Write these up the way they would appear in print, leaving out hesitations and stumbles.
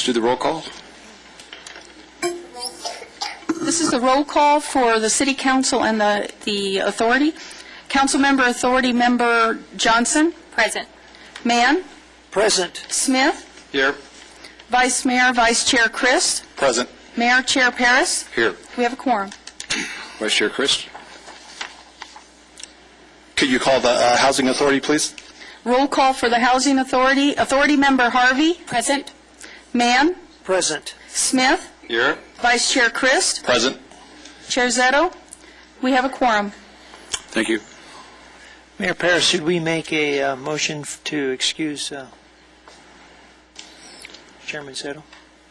do the roll call. This is the roll call for the City Council and the Authority. Council Member Authority Member Johnson. Present. Mann. Present. Smith. Here. Vice Mayor, Vice Chair Christ. Present. Mayor Chair Paris. Here. We have a quorum. Vice Chair Christ. Could you call the Housing Authority, please? Roll call for the Housing Authority. Authority Member Harvey. Present. Mann. Present. Smith. Here. Vice Chair Christ. Present. Chair Zetto. We have a quorum. Thank you. Mayor Paris, should we make a motion to excuse Chairman Zetto?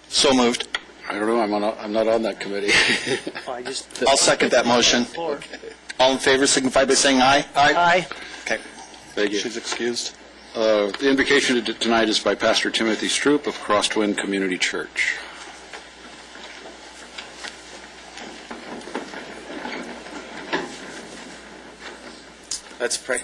So moved. I don't know. I'm not on that committee. I'll second that motion. All in favor signify by saying aye. Aye. Okay. Thank you. She's excused. The invocation tonight is by Pastor Timothy Stroop of Crosswind Community Church. Let's pray.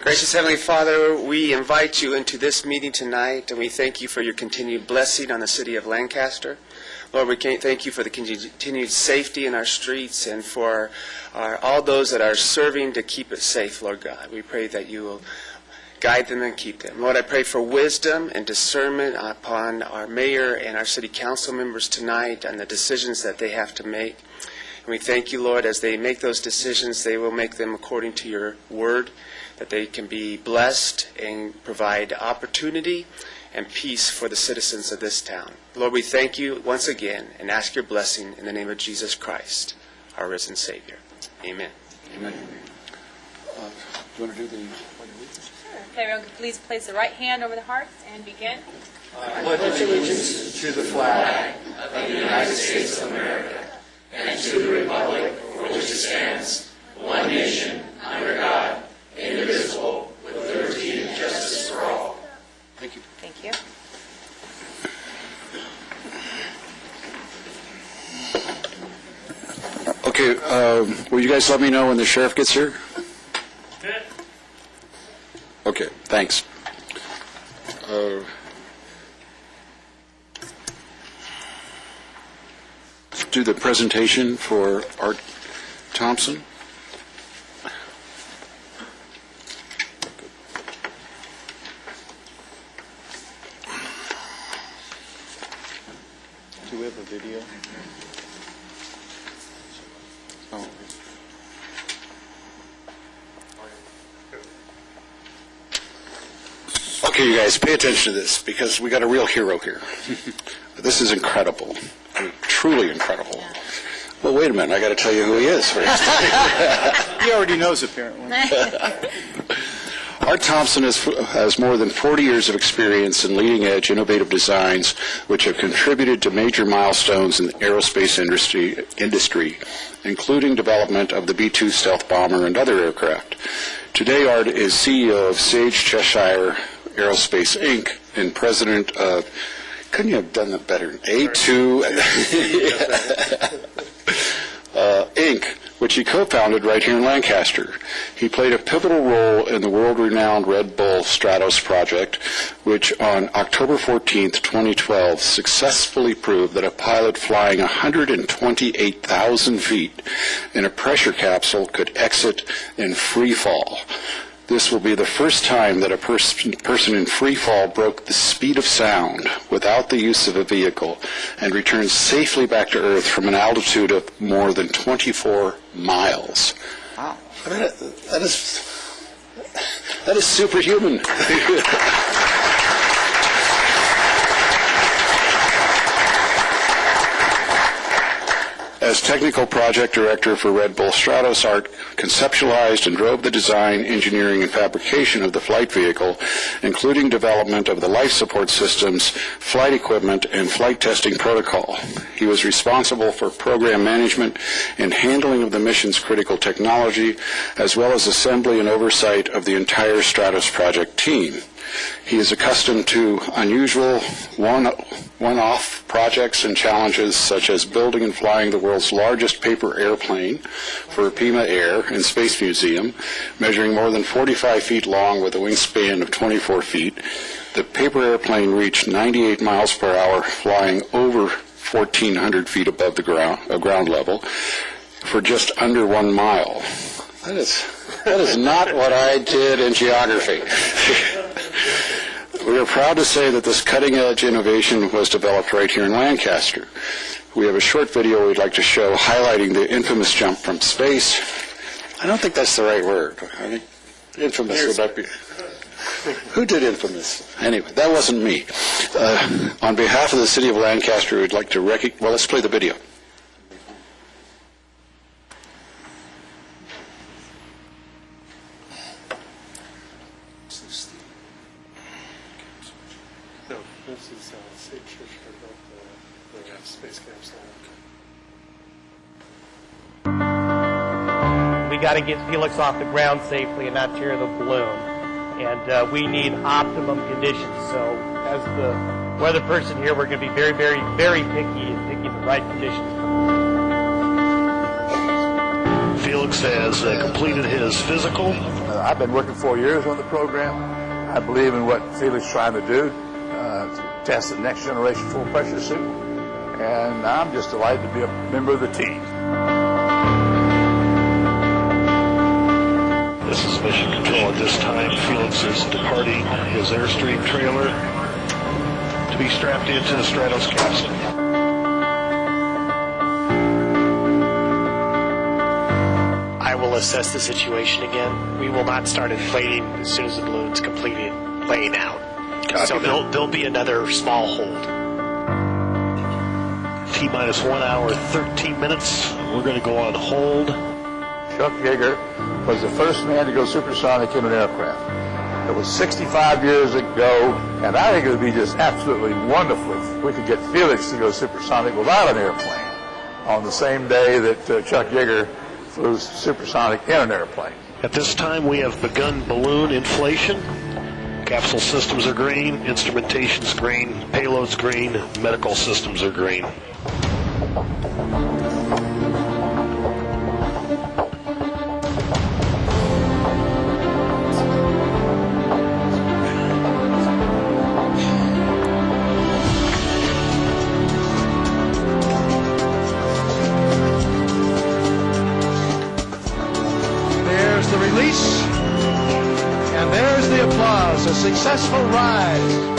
Gracious Heavenly Father, we invite you into this meeting tonight, and we thank you for your continued blessing on the city of Lancaster. Lord, we thank you for the continued safety in our streets and for all those that are serving to keep it safe, Lord God. We pray that you will guide them and keep them. Lord, I pray for wisdom and discernment upon our mayor and our city council members tonight and the decisions that they have to make. And we thank you, Lord, as they make those decisions, they will make them according to your word, that they can be blessed and provide opportunity and peace for the citizens of this town. Lord, we thank you once again and ask your blessing in the name of Jesus Christ, our risen Savior. Amen. Amen. Do you want to do the pledge of allegiance? Sure. Okay, everyone, please place the right hand over the heart and begin. I pledge allegiance to the flag of the United States of America and to the republic for which it stands, one nation, under God, indivisible, with liberty and justice for all. Thank you. Thank you. Okay, will you guys let me know when the sheriff gets here? Okay, thanks. Let's do the presentation for Art Thompson. Do we have a video? Oh. Okay, you guys, pay attention to this because we got a real hero here. This is incredible. I mean, truly incredible. Well, wait a minute. I got to tell you who he is first. He already knows, apparently. Art Thompson has more than 40 years of experience in leading-edge innovative designs which have contributed to major milestones in the aerospace industry, including development of the B-2 stealth bomber and other aircraft. Today, Art is CEO of Sage Cheshire Aerospace, Inc. and president of, couldn't you have done that better, A2 Inc., which he co-founded right here in Lancaster. He played a pivotal role in the world-renowned Red Bull Stratos project, which on October 14th, 2012, successfully proved that a pilot flying 128,000 feet in a pressure capsule could exit in free fall. This will be the first time that a person in free fall broke the speed of sound without the use of a vehicle and returned safely back to Earth from an altitude of more than 24 miles. Wow. That is superhuman. As technical project director for Red Bull Stratos, Art conceptualized and drove the design, engineering, and fabrication of the flight vehicle, including development of the life support systems, flight equipment, and flight testing protocol. He was responsible for program management and handling of the mission's critical technology, as well as assembly and oversight of the entire Stratos project team. He is accustomed to unusual one-off projects and challenges such as building and flying the world's largest paper airplane for Pima Air and Space Museum, measuring more than 45 feet long with a wingspan of 24 feet. The paper airplane reached 98 miles per hour, flying over 1,400 feet above the ground level for just under 1 mile. That is not what I did in geography. We are proud to say that this cutting-edge innovation was developed right here in Lancaster. We have a short video we'd like to show highlighting the infamous jump from space. I don't think that's the right word. I think infamous would not be. Who did infamous? Anyway, that wasn't me. On behalf of the city of Lancaster, we'd like to well, let's play the video. No, this is St. Church about the space capsule. We got to get Felix off the ground safely and not tear the balloon. And we need optimum conditions. So as the weather person here, we're going to be very, very, very picky in picking the right conditions. Felix has completed his physical. I've been working 4 years on the program. I believe in what Felix is trying to do, to test the next generation full pressure suit. And I'm just delighted to be a member of the team. This is Mission Control. At this time, Felix is departing his Airstream trailer to be strapped into the Stratos capsule. I will assess the situation again. We will not start inflating as soon as the balloon's completed laying out. So there'll be another small hold. T-minus 1 hour, 13 minutes. We're going to go on hold. Chuck Yeager was the first man to go supersonic in an aircraft. It was 65 years ago, and I think it would be just absolutely wonderful if we could get Felix to go supersonic without an airplane on the same day that Chuck Yeager flew supersonic in an airplane. At this time, we have begun balloon inflation. Capsule systems are green, instrumentation's green, payload's green, medical systems are green. There's the release, and there's the applause, a successful rise.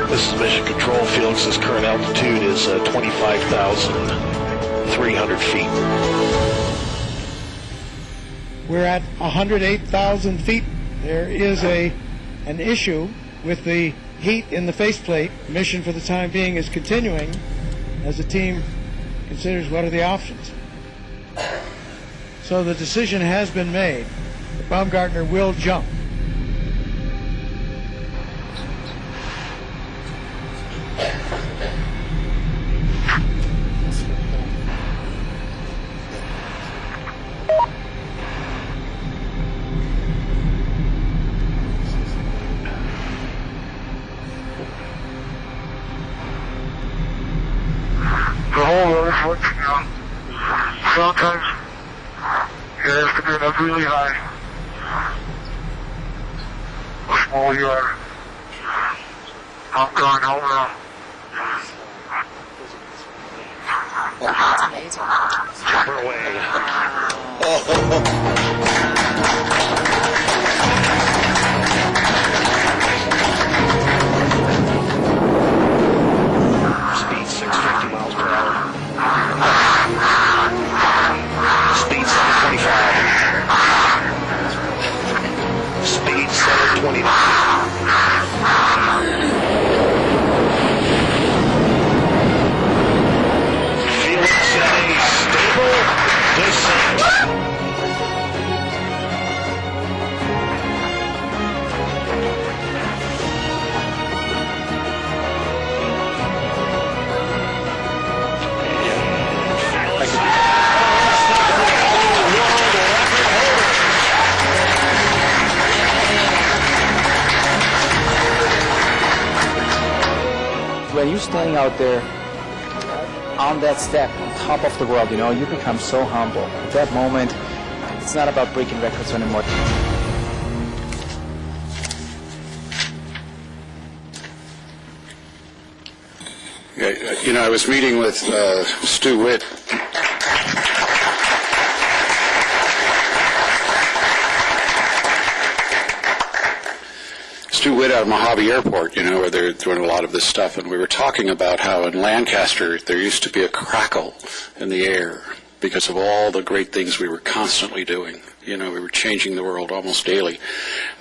This is Mission Control. Felix's current altitude is 25,300 feet. We're at 108,000 feet. There is an issue with the heat in the faceplate. Mission for the time being is continuing as the team considers what are the options. So the decision has been made. Baumgartner will jump. Sometimes it has to be up really high. How small you are. I'm going home now. That's amazing. We're away. Speed 650 miles per hour. Speed 725. Speed 729. Felix at a stable descent. when you're standing out there on that step, on top of the world, you become so humble. At that moment, it's not about breaking records anymore. I was meeting with Stu Witt. Stu Witt out of Mojave Airport, where they're doing a lot of this stuff, and we were talking about how in Lancaster there used to be a crackle in the air because of all the great things we were constantly doing. We were changing the world almost daily,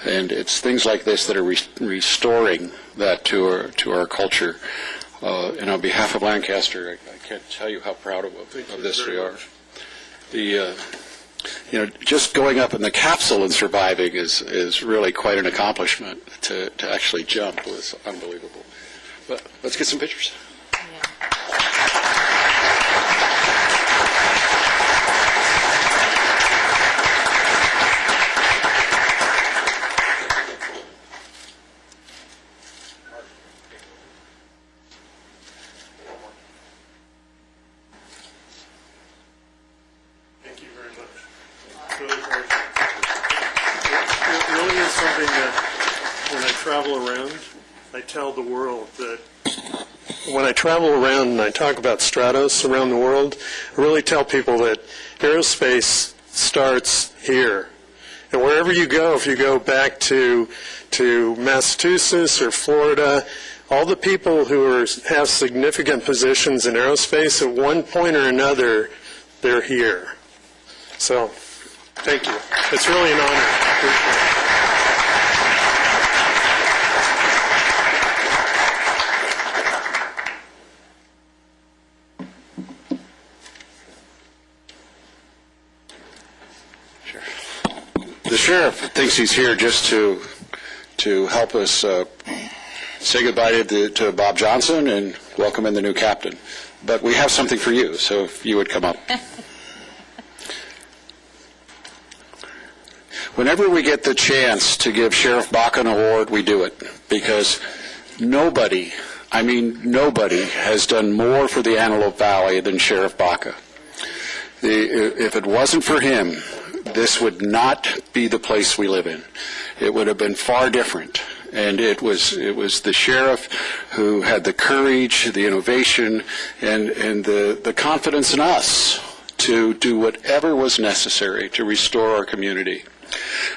and it's things like this that are restoring that to our culture. And on behalf of Lancaster, I can't tell you how proud of this we are. Just going up in the capsule and surviving is really quite an accomplishment. To actually jump was unbelievable. But let's get some pictures. Tell the world that when I travel around and I talk about Stratos around the world, I really tell people that aerospace starts here. And wherever you go, if you go back to Massachusetts or Florida, all the people who have significant positions in aerospace, at one point or another, they're here. So, thank you. It's really an honor. The sheriff thinks he's here just to help us say goodbye to Bob Johnson and welcome in the new captain. But we have something for you, so if you would come up. Whenever we get the chance to give Sheriff Baca an award, we do it, because nobody has done more for the Antelope Valley than Sheriff Baca. If it wasn't for him, this would not be the place we live in. It would have been far different. And it was the sheriff who had the courage, the innovation, and the confidence in us to do whatever was necessary to restore our community.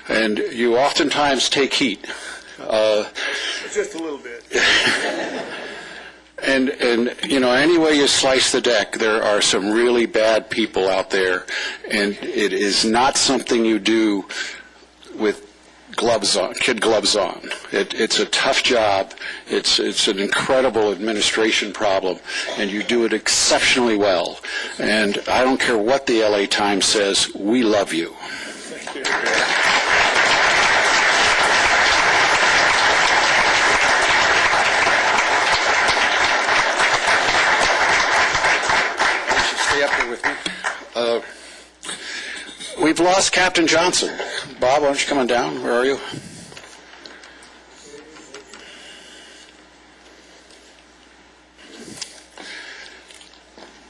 And you oftentimes take heat. Just a little bit. And any way you slice the deck, there are some really bad people out there, and it is not something you do with kid gloves on. It's a tough job. It's an incredible administration problem, and you do it exceptionally well. And I don't care what the LA Times says, we love you. Thank you. Up here with me. We've lost Captain Johnson. Bob, why don't you come on down? Where are you?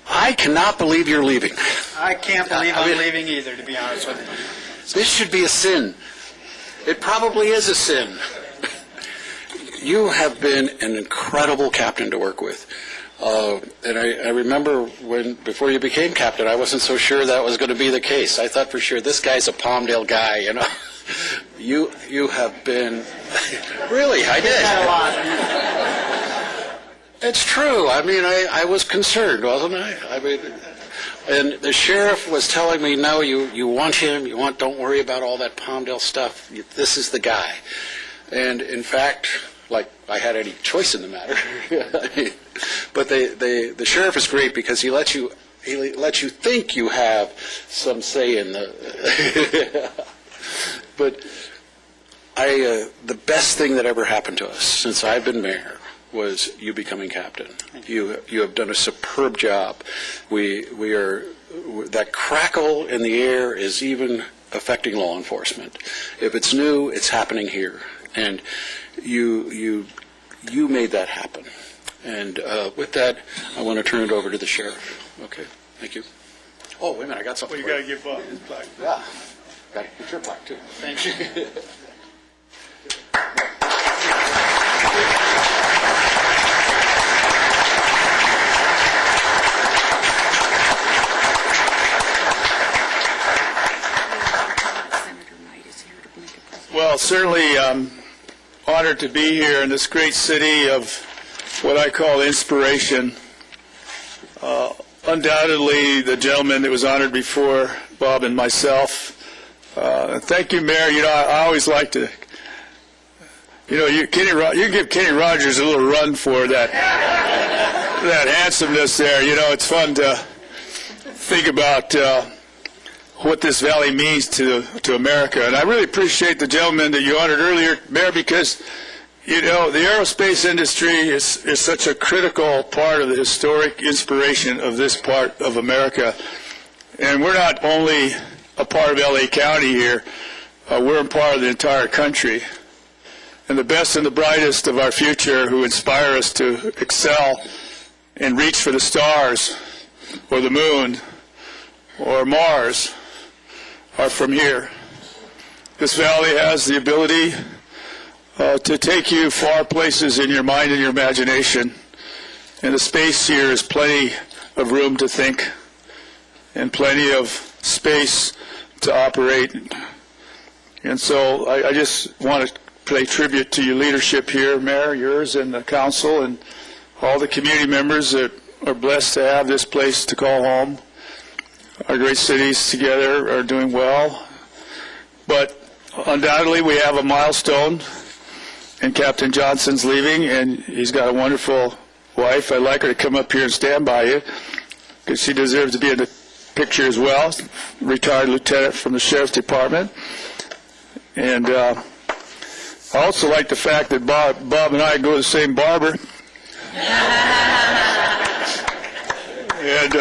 I cannot believe you're leaving. I can't believe I'm leaving either, to be honest with you. This should be a sin. It probably is a sin. You have been an incredible captain to work with. And I remember before you became captain, I wasn't so sure that was going to be the case. I thought for sure, this guy's a Palmdale guy, You have been, really, I did. It's true. I was concerned, wasn't I? And the sheriff was telling me, no, you want him, don't worry about all that Palmdale stuff. This is the guy. And in fact, like I had any choice in the matter. But the sheriff is great because he lets you think you have some say in the. But the best thing that ever happened to us since I've been mayor was you becoming captain. You have done a superb job. We are that crackle in the air is even affecting law enforcement. If it's new, it's happening here, and you made that happen. And with that, I want to turn it over to the sheriff. Okay, thank you. Oh, wait a minute, I got something. Well, you got to give Bob his plaque. Yeah, got to get your plaque, too. Thank you. Well, certainly honored to be here in this great city of what I call inspiration. Undoubtedly, the gentleman that was honored before, Bob and myself. Thank you, Mayor. You know, I always like to, you give Kenny Rogers a little run for that handsomeness there. You know, it's fun to think about what this valley means to America. And I really appreciate the gentleman that you honored earlier, Mayor, because, you know, the aerospace industry is such a critical part of the historic inspiration of this part of America. And we're not only a part of L.A. County here, we're a part of the entire country. And the best and the brightest of our future who inspire us to excel and reach for the stars or the moon or Mars are from here. This valley has the ability to take you far places in your mind and your imagination. And the space here is plenty of room to think and plenty of space to operate. And so I just want to pay tribute to your leadership here, Mayor, yours and the council and all the community members that are blessed to have this place to call home. Our great cities together are doing well. But undoubtedly we have a milestone, and Captain Johnson's leaving, and he's got a wonderful wife. I'd like her to come up here and stand by you, because she deserves to be in the picture as well. Retired lieutenant from the Sheriff's Department. And I also like the fact that Bob and I go to the same barber. And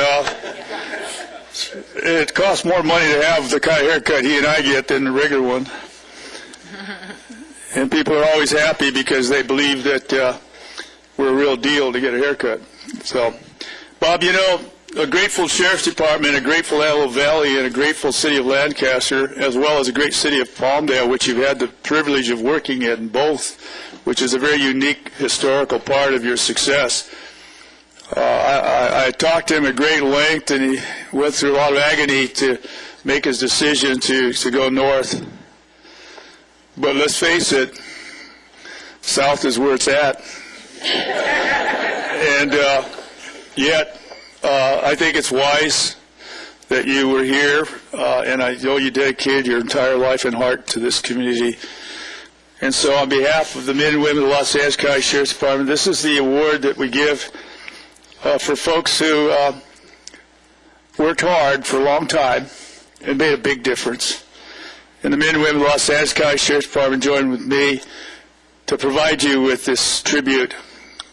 it costs more money to have the kind of haircut he and I get than the regular one. And people are always happy because they believe that we're a real deal to get a haircut. So, Bob, you know, a grateful Sheriff's Department, a grateful Antelope Valley, and a grateful city of Lancaster, as well as a great city of Palmdale, which you've had the privilege of working in both, which is a very unique historical part of your success. I talked to him at great length, and he went through a lot of agony to make his decision to go north. But let's face it, south is where it's at. And yet, I think it's wise that you were here, and I know you dedicated your entire life and heart to this community. And so on behalf of the men and women of the Los Angeles County Sheriff's Department, this is the award that we give for folks who worked hard for a long time and made a big difference. And the men and women of the Los Angeles County Sheriff's Department join with me to provide you with this tribute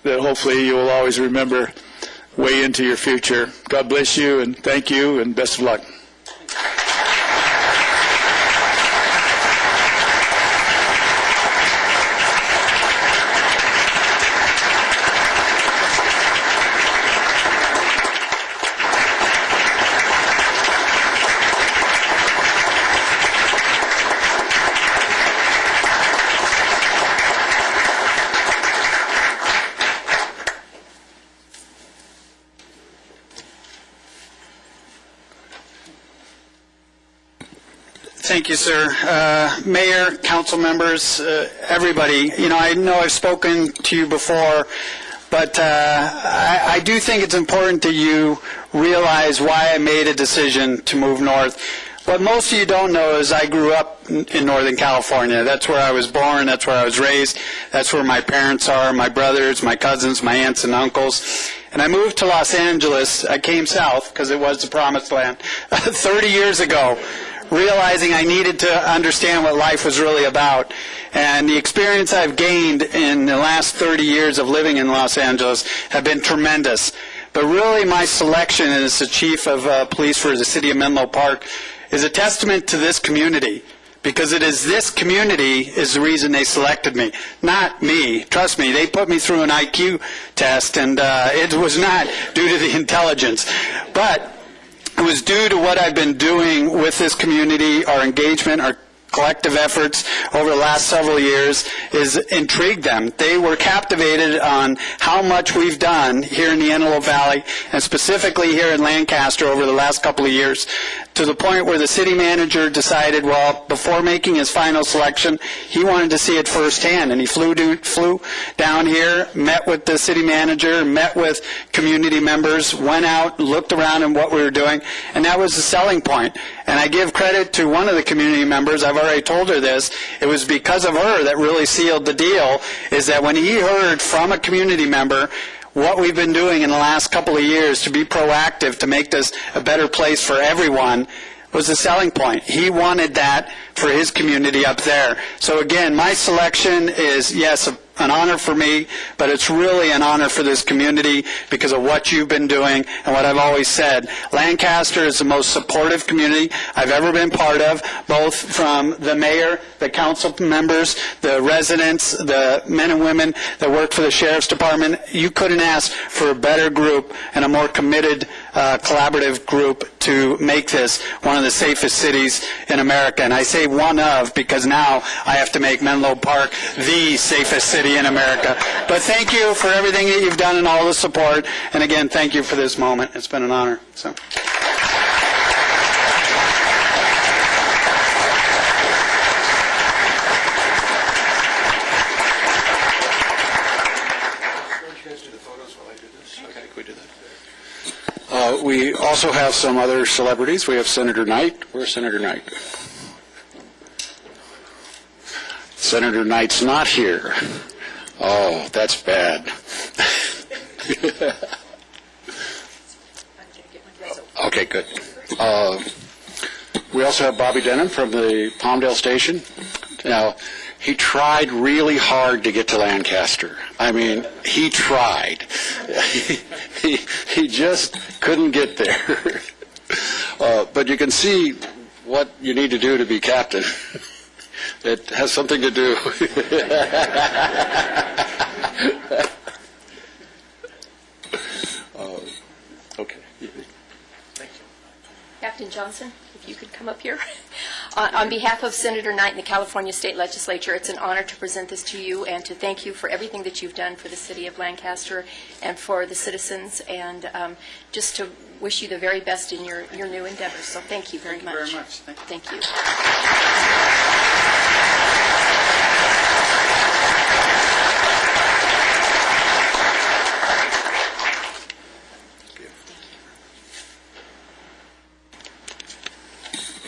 that hopefully you will always remember way into your future. God bless you, and thank you, and best of luck. Thank you, sir. Mayor, council members, everybody. You know I've spoken to you before, but I do think it's important that you realize why I made a decision to move north. What most of you don't know is I grew up in Northern California. That's where I was born. That's where I was raised. That's where my parents are, my brothers, my cousins, my aunts and uncles. And I moved to Los Angeles. I came south because it was the promised land 30 years ago, realizing I needed to understand what life was really about. And the experience I've gained in the last 30 years of living in Los Angeles have been tremendous. But really my selection as the chief of police for the city of Menlo Park is a testament to this community, because it is this community is the reason they selected me, not me. Trust me, they put me through an IQ test, and it was not due to the intelligence. But it was due to what I've been doing with this community, our engagement, our collective efforts over the last several years is intrigued them. They were captivated on how much we've done here in the Antelope Valley, and specifically here in Lancaster over the last couple of years, to the point where the city manager decided, well, before making his final selection, he wanted to see it firsthand, and he flew down here, met with the city manager, met with community members, went out, looked around at what we were doing, and that was the selling point. And I give credit to one of the community members. I've already told her this. It was because of her that really sealed the deal, is that when he heard from a community member what we've been doing in the last couple of years to be proactive, to make this a better place for everyone, was the selling point. He wanted that for his community up there. So again, my selection is, yes, an honor for me, but it's really an honor for this community because of what you've been doing and what I've always said. Lancaster is the most supportive community I've ever been part of, both from the mayor, the council members, the residents, the men and women that work for the sheriff's department. You couldn't ask for a better group and a more committed, collaborative group to make this one of the safest cities in America. And I say one of because now I have to make Menlo Park the safest city in America. But thank you for everything that you've done and all the support. And again, thank you for this moment. It's been an honor. So. We also have some other celebrities. We have Senator Knight. Where's Senator Knight? Senator Knight's not here. Oh, that's bad. Okay, good. We also have Bobby Denham from the Palmdale Station. Now, he tried really hard to get to Lancaster. I mean, he tried. He just couldn't get there. But you can see what you need to do to be captain. It has something to do. Okay. Thank you. Captain Johnson, if you could come up here. On behalf of Senator Knight and the California State Legislature, it's an honor to present this to you and to thank you for everything that you've done for the city of Lancaster and for the citizens, and just to wish you the very best in your new endeavors. So thank you very much. Thank you very much. Thank you.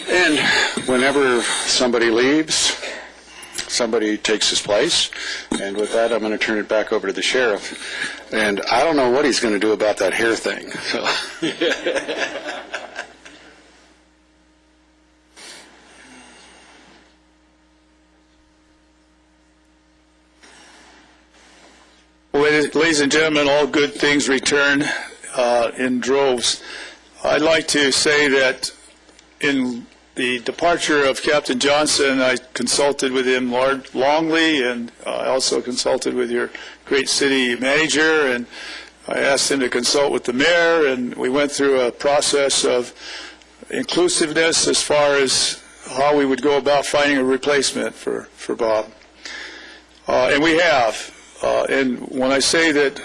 And whenever somebody leaves, somebody takes his place. And with that, I'm going to turn it back over to the sheriff. And I don't know what he's going to do about that hair thing. So. Well, ladies and gentlemen, all good things return in droves. I'd like to say that in the departure of Captain Johnson, I consulted with him longly, and I also consulted with your great city manager, and I asked him to consult with the mayor, and we went through a process of inclusiveness as far as how we would go about finding a replacement for Bob. And we have. And when I say that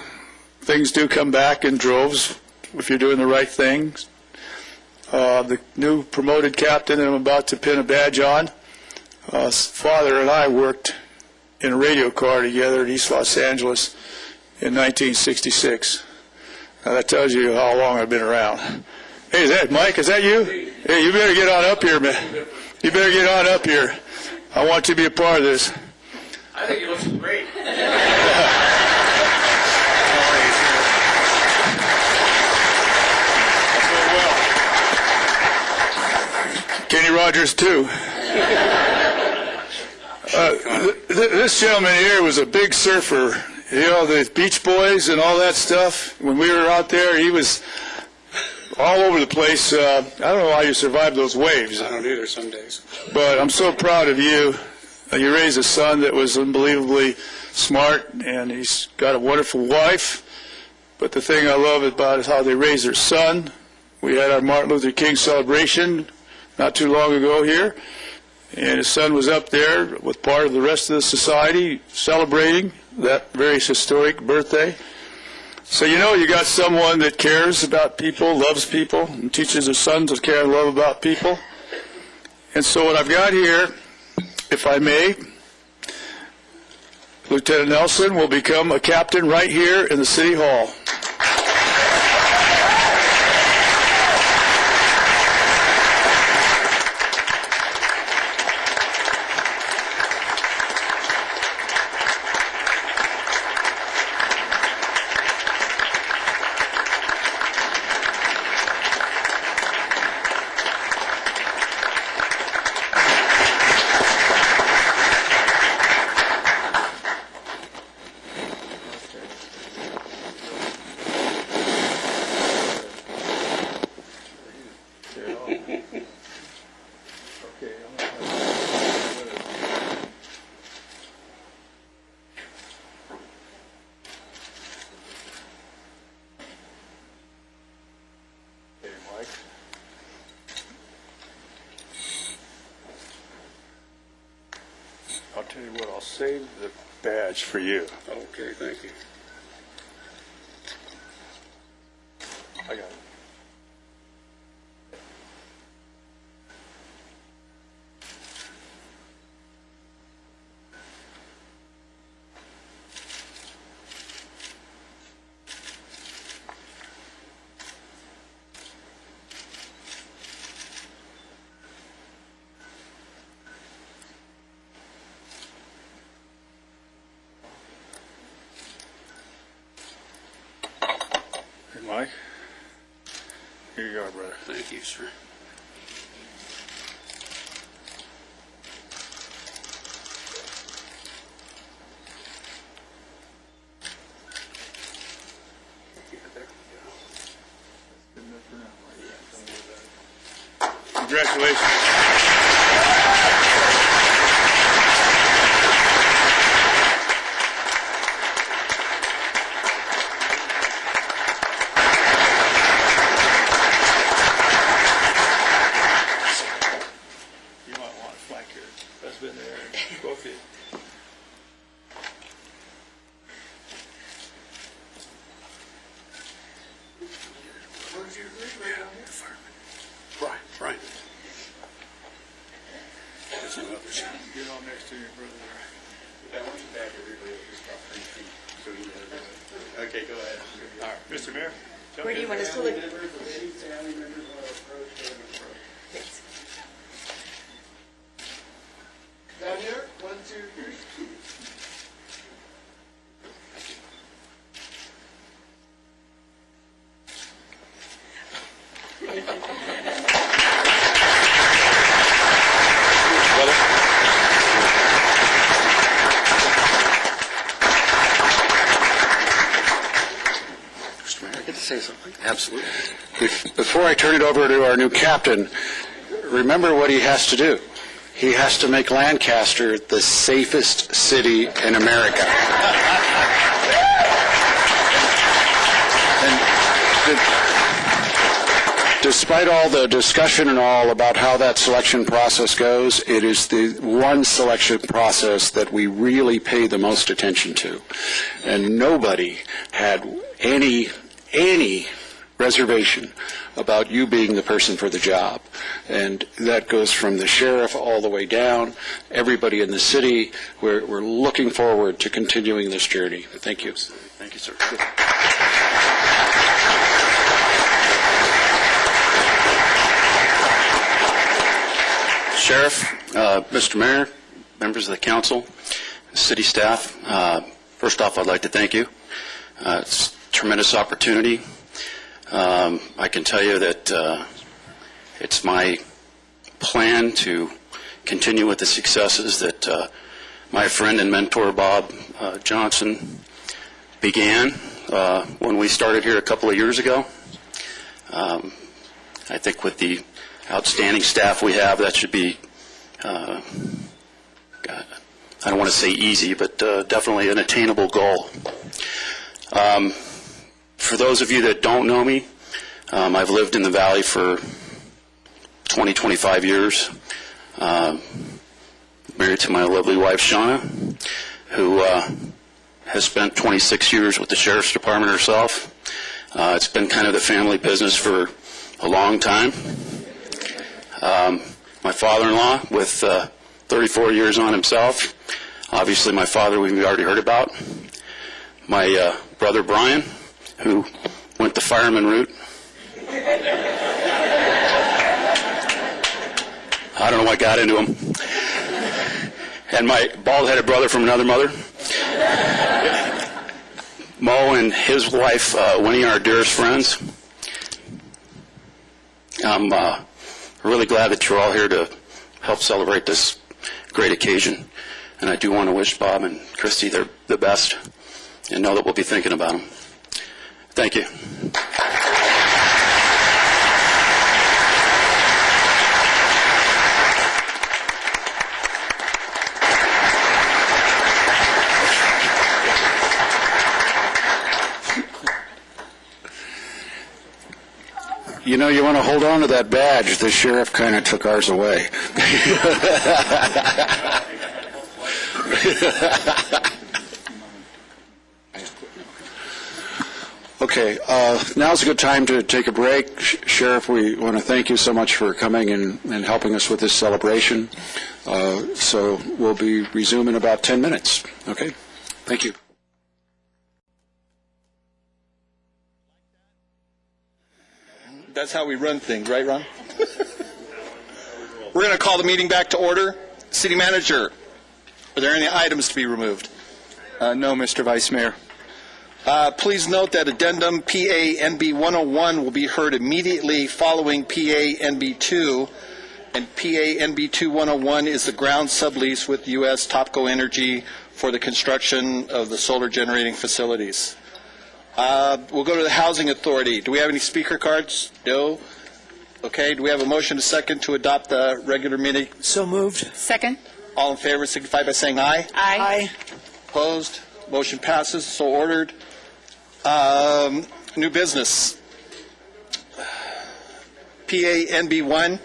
things do come back in droves, if you're doing the right things, the new promoted captain that I'm about to pin a badge on, his father and I worked in a radio car together in East Los Angeles in 1966. Now that tells you how long I've been around. Hey, is that Mike? Is that you? Hey, you better get on up here, man. You better get on up here. I want you to be a part of this. I think he looks great. Kenny Rogers, too. This gentleman here was a big surfer. You know, the Beach Boys and all that stuff. When we were out there, he was all over the place. I don't know how you survive those waves. I don't either some days. But I'm so proud of you. You raised a son that was unbelievably smart, and he's got a wonderful wife. But the thing I love about is how they raised their son. We had our Martin Luther King celebration not too long ago here, and his son was up there with part of the rest of the society celebrating that very historic birthday. So you know you got someone that cares about people, loves people, and teaches his son to care and love about people. And so what I've got here, if I may, Lieutenant Nelson will become a captain right here in the City Hall. I'll tell you what, I'll save the badge for you. Okay, thank you. I got it. Mike, here you are, brother. Thank you, sir. Congratulations. Right. Get on next to your brother there. That one's back everybody just about 3 feet. So he has it. Okay, go ahead. All right, Mr. Mayor. Where do you want us to look? Down here, 1, 2, 3. Mr. Mayor, I get to say something? Absolutely. Before I turn it over to our new captain, remember what he has to do. He has to make Lancaster the safest city in America. Despite all the discussion and all about how that selection process goes, it is the one selection process that we really pay the most attention to. And nobody had any reservation about you being the person for the job. And that goes from the sheriff all the way down, everybody in the city. We're looking forward to continuing this journey. Thank you. Thank you, sir. Sheriff, Mr. Mayor, members of the council, city staff, first off, I'd like to thank you. It's a tremendous opportunity. I can tell you that it's my plan to continue with the successes that my friend and mentor Bob Johnson began when we started here a couple of years ago. I think with the outstanding staff we have, that should be, I don't want to say easy, but definitely an attainable goal. For those of you that don't know me, I've lived in the Valley for 20, 25 years. Married to my lovely wife, Shauna, who has spent 26 years with the Sheriff's Department herself. It's been kind of the family business for a long time. My father-in-law with 34 years on himself. Obviously, my father we've already heard about. My brother, Brian, who went the fireman route. I don't know what got into him. And my bald-headed brother from another mother. Mo and his wife, Winnie, are our dearest friends. I'm really glad that you're all here to help celebrate this great occasion. And I do want to wish Bob and Christy the best and know that we'll be thinking about them. Thank you. You know, you want to hold on to that badge. The sheriff kind of took ours away. Okay, now's a good time to take a break. Sheriff, we want to thank you so much for coming and helping us with this celebration. So we'll be resuming in about 10 minutes. Okay? Thank you. That's how we run things, right, Ron? We're going to call the meeting back to order. City Manager, are there any items to be removed? No, Mr. Vice Mayor. Please note that addendum PA-NB 101 will be heard immediately following PA-NB 2, and PA-NB 2101 is the ground sublease with U.S. Topco Energy for the construction of the solar generating facilities. We'll go to the Housing Authority. Do we have any speaker cards? No. Okay. Do we have a motion to second to adopt the regular meeting? So moved. Second. All in favor signify by saying aye. Aye. Opposed? Motion passes. So ordered. New business. PA-NB 1.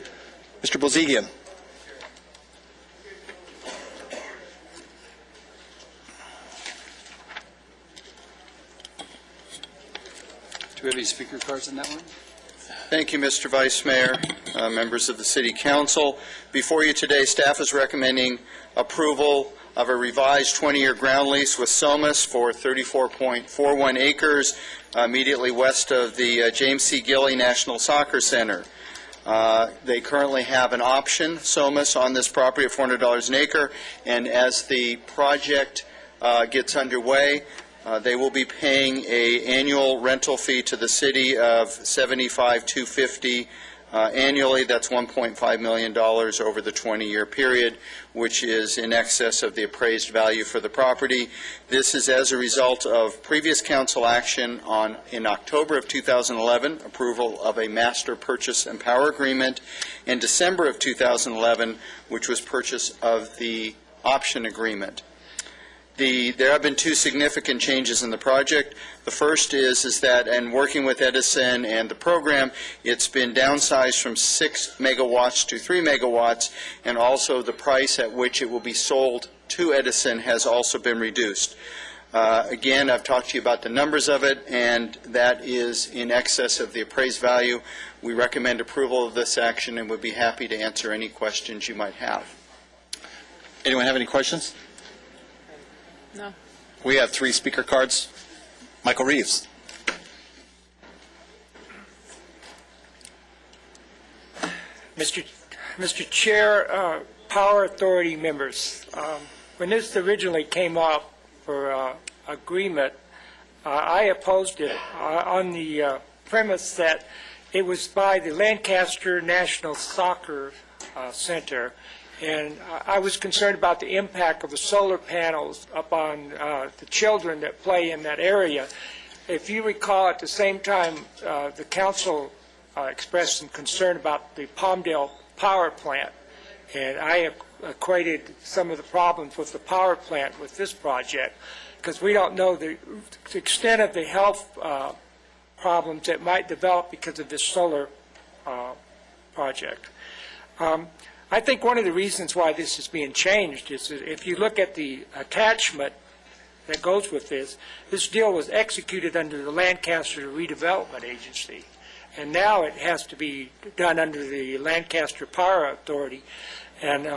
Mr. Bozigian. Do we have any speaker cards on that one? Thank you, Mr. Vice Mayor, members of the City Council. Before you today, staff is recommending approval of a revised 20-year ground lease with Somas for 34.41 acres immediately west of the James C. Gilley National Soccer Center. They currently have an option, Somas, on this property of $400 an acre, and as the project gets underway, they will be paying an annual rental fee to the city of $75,250 annually. That's $1.5 million over the 20-year period, which is in excess of the appraised value for the property. This is as a result of previous council action in October of 2011, approval of a master purchase and power agreement, and December of 2011, which was purchase of the option agreement. There have been two significant changes in the project. The first is that, in working with Edison and the program, it's been downsized from 6 megawatts to 3 megawatts, and also the price at which it will be sold to Edison has also been reduced. Again, I've talked to you about the numbers of it, and that is in excess of the appraised value. We recommend approval of this action and would be happy to answer any questions you might have. Anyone have any questions? No. We have 3 speaker cards. Michael Reeves. Mr. Chair, Power Authority members, when this originally came up for agreement, I opposed it on the premise that it was by the Lancaster National Soccer Center, and I was concerned about the impact of the solar panels upon the children that play in that area. If you recall, at the same time, the council expressed some concern about the Palmdale power plant, and I equated some of the problems with the power plant with this project, because we don't know the extent of the health problems that might develop because of this solar project. I think one of the reasons why this is being changed is that if you look at the attachment that goes with this deal was executed under the Lancaster Redevelopment Agency, and now it has to be done under the Lancaster Power Authority. And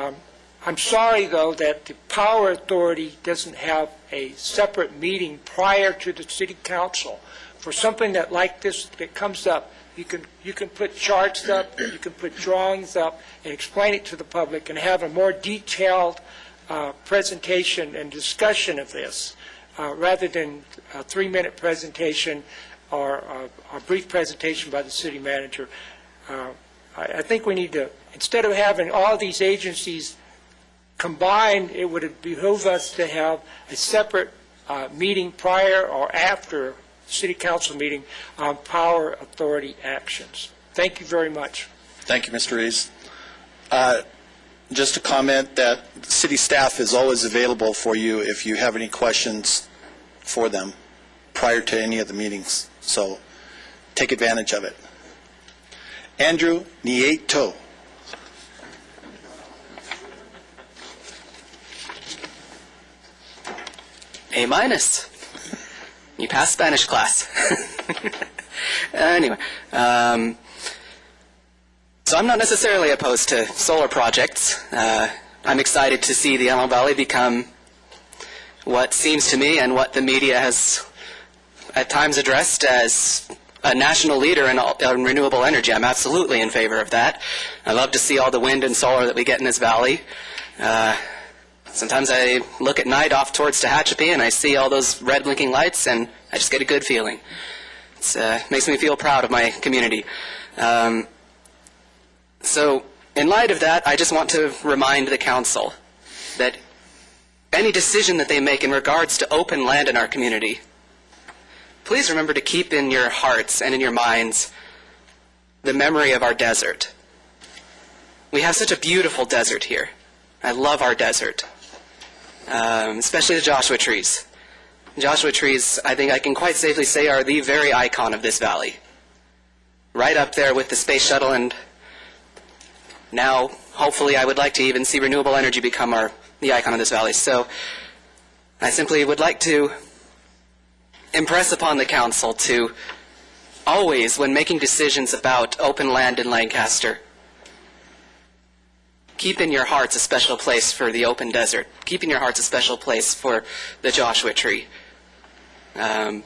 I'm sorry, though, that the Power Authority doesn't have a separate meeting prior to the City Council for something that like this that comes up. You can put charts up, you can put drawings up, and explain it to the public, and have a more detailed presentation and discussion of this, rather than a 3-minute presentation or a brief presentation by the city manager. I think we need to, instead of having all these agencies combined, it would behoove us to have a separate meeting prior or after City Council meeting on Power Authority actions. Thank you very much. Thank you, Mr. Rees. Just a comment that city staff is always available for you if you have any questions for them prior to any of the meetings. So take advantage of it. Andrew Nieto. A-. You passed Spanish class. Anyway, so I'm not necessarily opposed to solar projects. I'm excited to see the Antelope Valley become what seems to me and what the media has at times addressed as a national leader in renewable energy. I'm absolutely in favor of that. I love to see all the wind and solar that we get in this valley. Sometimes I look at night off towards Tehachapi and I see all those red blinking lights and I just get a good feeling. It makes me feel proud of my community. So in light of that, I just want to remind the council that any decision that they make in regards to open land in our community, please remember to keep in your hearts and in your minds the memory of our desert. We have such a beautiful desert here. I love our desert, especially the Joshua trees. Joshua trees, I think I can quite safely say, are the very icon of this valley. Right up there with the space shuttle, and now, hopefully, I would like to even see renewable energy become the icon of this valley. So I simply would like to impress upon the council to always, when making decisions about open land in Lancaster, keep in your hearts a special place for the open desert. Keep in your hearts a special place for the Joshua tree. The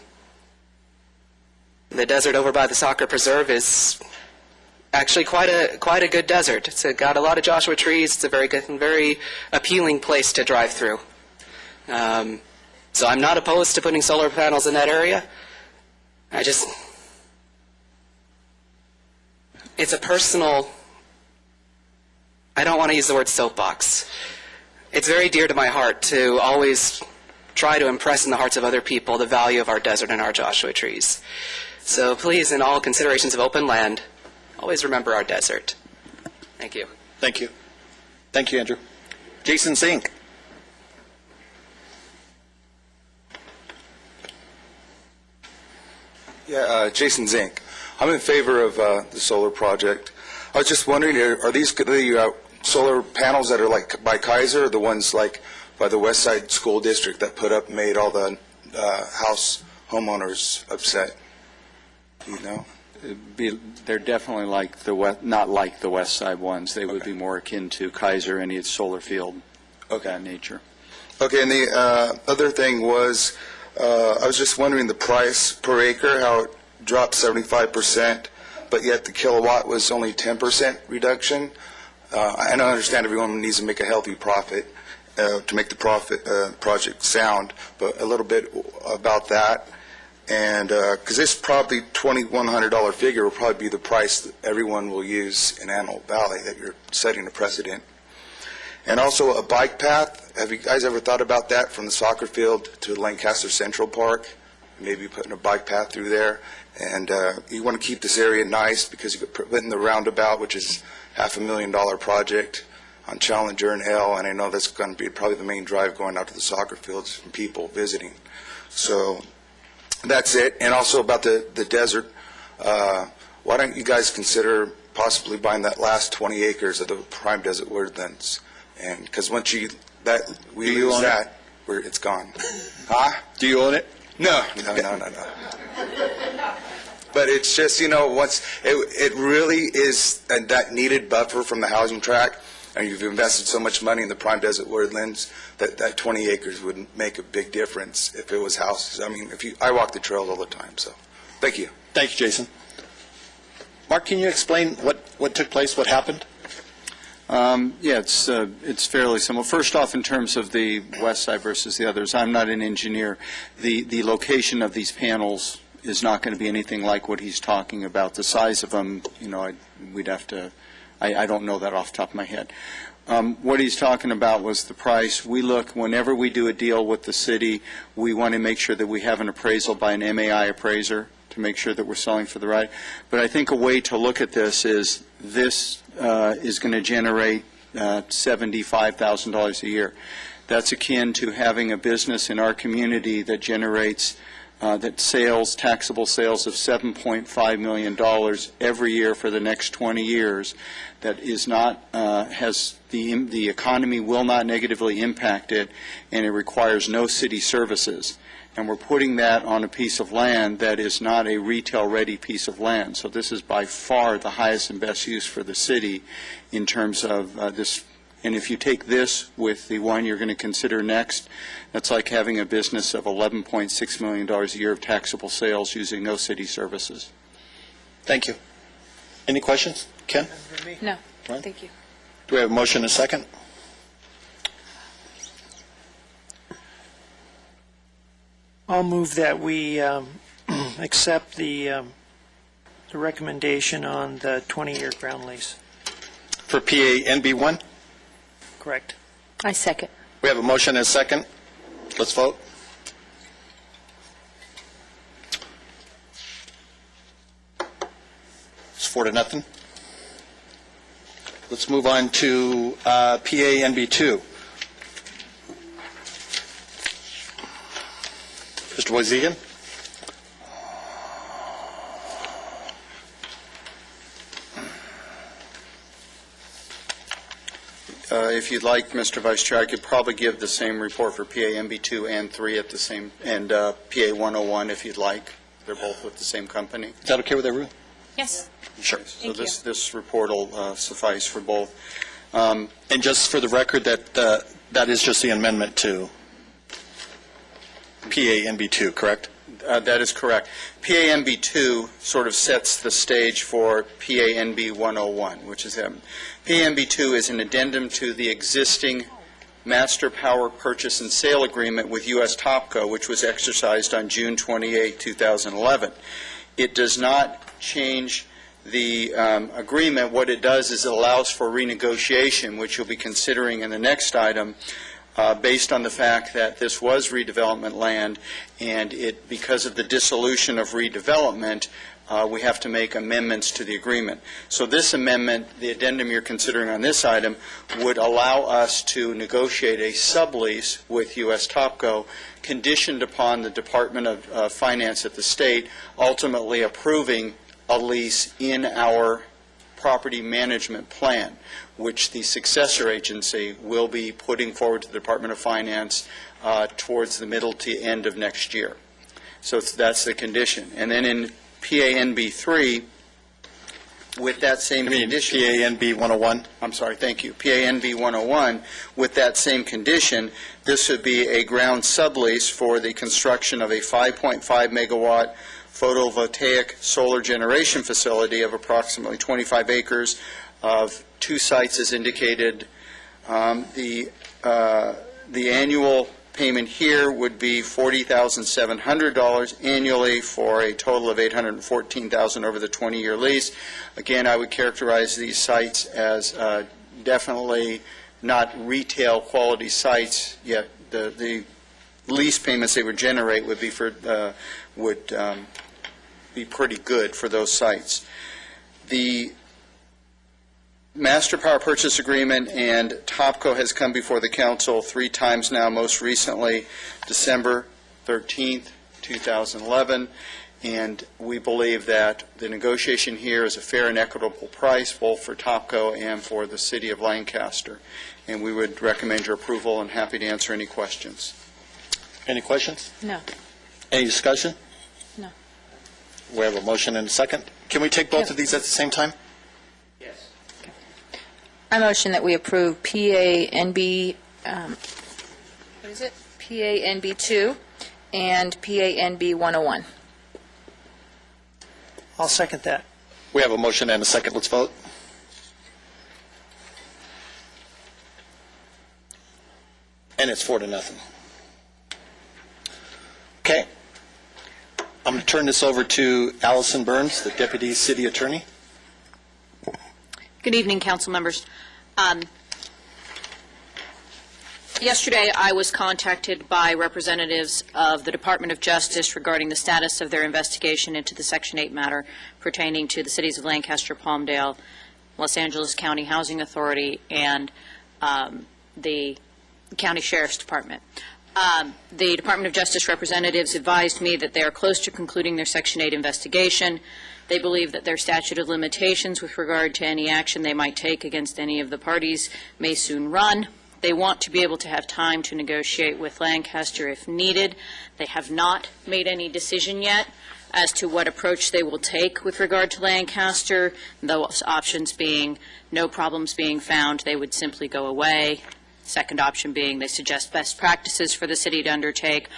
desert over by the Soccer Preserve is actually quite a good desert. It's got a lot of Joshua trees. It's a very good and very appealing place to drive through. So I'm not opposed to putting solar panels in that area. It's a personal, I don't want to use the word soapbox. It's very dear to my heart to always try to impress in the hearts of other people the value of our desert and our Joshua trees. So please, in all considerations of open land, always remember our desert. Thank you. Thank you. Thank you, Andrew. Jason Zink. Yeah, Jason Zink. I'm in favor of the solar project. I was just wondering, are these the solar panels that are like by Kaiser, or the ones like by the West Side School District that made all the house homeowners upset? Do you know? They're definitely not like the West Side ones. They would be more akin to Kaiser and its solar field of that nature. Okay, and the other thing was, I was just wondering the price per acre, how it dropped 75%, but yet the kilowatt was only 10% reduction. I understand everyone needs to make a healthy profit to make the project sound, but a little bit about that. And because this probably $2,100 figure will probably be the price that everyone will use in Antelope Valley, that you're setting a precedent. And also a bike path. Have you guys ever thought about that from the soccer field to Lancaster Central Park? maybe putting a bike path through there. And you want to keep this area nice because you could put in the roundabout, which is $500,000 project on Challenger and L, and I know that's going to be probably the main drive going out to the soccer fields from people visiting. So that's it. And also about the desert, why don't you guys consider possibly buying that last 20 acres of the prime desert woodlands? And because once we lose that, it's gone. Huh? Do you own it? No. But it's just, once it really is that needed buffer from the housing tract, and you've invested so much money in the prime desert woodlands that 20 acres would make a big difference if it was houses. I mean, I walk the trails all the time. So, thank you. Thank you, Jason. Mark, can you explain what took place, what happened? Yeah, it's fairly simple. First off, in terms of the west side versus the others, I'm not an engineer. The location of these panels is not going to be anything like what he's talking about. The size of them, we'd have to. I don't know that off the top of my head. What he's talking about was the price. We look, whenever we do a deal with the city, we want to make sure that we have an appraisal by an MAI appraiser to make sure that we're selling for the right. But I think a way to look at this is going to generate $75,000 a year. That's akin to having a business in our community that generates taxable sales of $7.5 million every year for the next 20 years. That is not the economy will not negatively impact it, and it requires no city services. And we're putting that on a piece of land that is not a retail-ready piece of land. So this is by far the highest and best use for the city in terms of this. And if you take this with the one you're going to consider next, that's like having a business of $11.6 million a year of taxable sales using no city services. Thank you. Any questions? Ken? No, thank you. Do we have a motion and a second? I'll move that we accept the recommendation on the 20-year ground lease. For PA NB1? Correct. I second. We have a motion and a second. Let's vote. It's 4-0. Let's move on to PA NB2. Mr. Wojcicki? If you'd like, Mr. Vice Chair, I could probably give the same report for PA MB2 and 3 at the same, and PA 101 if you'd like. They're both with the same company. Is that okay with everyone? Yes. Sure. So this report will suffice for both. And just for the record, that is just the amendment to PA NB2, correct? That is correct. PANB2 sort of sets the stage for PANB 101, which is him. PANB2 is an addendum to the existing Master Power Purchase and Sale Agreement with U.S. Topco, which was exercised on June 28, 2011. It does not change the agreement. What it does is it allows for renegotiation, which you'll be considering in the next item, based on the fact that this was redevelopment land, and because of the dissolution of redevelopment, we have to make amendments to the agreement. So this amendment, the addendum you're considering on this item, would allow us to negotiate a sublease with U.S. Topco, conditioned upon the Department of Finance at the state ultimately approving a lease in our property management plan, which the successor agency will be putting forward to the Department of Finance towards the middle to end of next year. So that's the condition. And then in PANB3, with that same condition... PANB 101? I'm sorry, thank you. PANB 101, with that same condition, this would be a ground sublease for the construction of a 5.5 megawatt photovoltaic solar generation facility of approximately 25 acres of 2 sites as indicated. The annual payment here would be $40,700 annually for a total of $814,000 over the 20-year lease. Again, I would characterize these sites as definitely not retail quality sites, yet the lease payments they would generate would be be pretty good for those sites. The Master Power Purchase Agreement and TOPCO has come before the council 3 times now, most recently December 13th, 2011, and we believe that the negotiation here is a fair and equitable price both for TOPCO and for the City of Lancaster, and we would recommend your approval and happy to answer any questions. Any questions? No. Any discussion? No. We have a motion and a second. Can we take both of these at the same time? I motion that we approve PANB, what is it? PANB 2 and PANB 101. I'll second that. We have a motion and a second. Let's vote. And it's 4-0. Okay. I'm going to turn this over to Allison Burns, the Deputy City Attorney. Good evening, council members. Yesterday, I was contacted by representatives of the Department of Justice regarding the status of their investigation into the Section 8 matter pertaining to the cities of Lancaster, Palmdale, Los Angeles County Housing Authority, and the County Sheriff's Department. The Department of Justice representatives advised me that they are close to concluding their Section 8 investigation. They believe that their statute of limitations with regard to any action they might take against any of the parties may soon run. They want to be able to have time to negotiate with Lancaster if needed. They have not made any decision yet as to what approach they will take with regard to Lancaster, those options being no problems being found, they would simply go away. Second option being they suggest best practices for the city to undertake,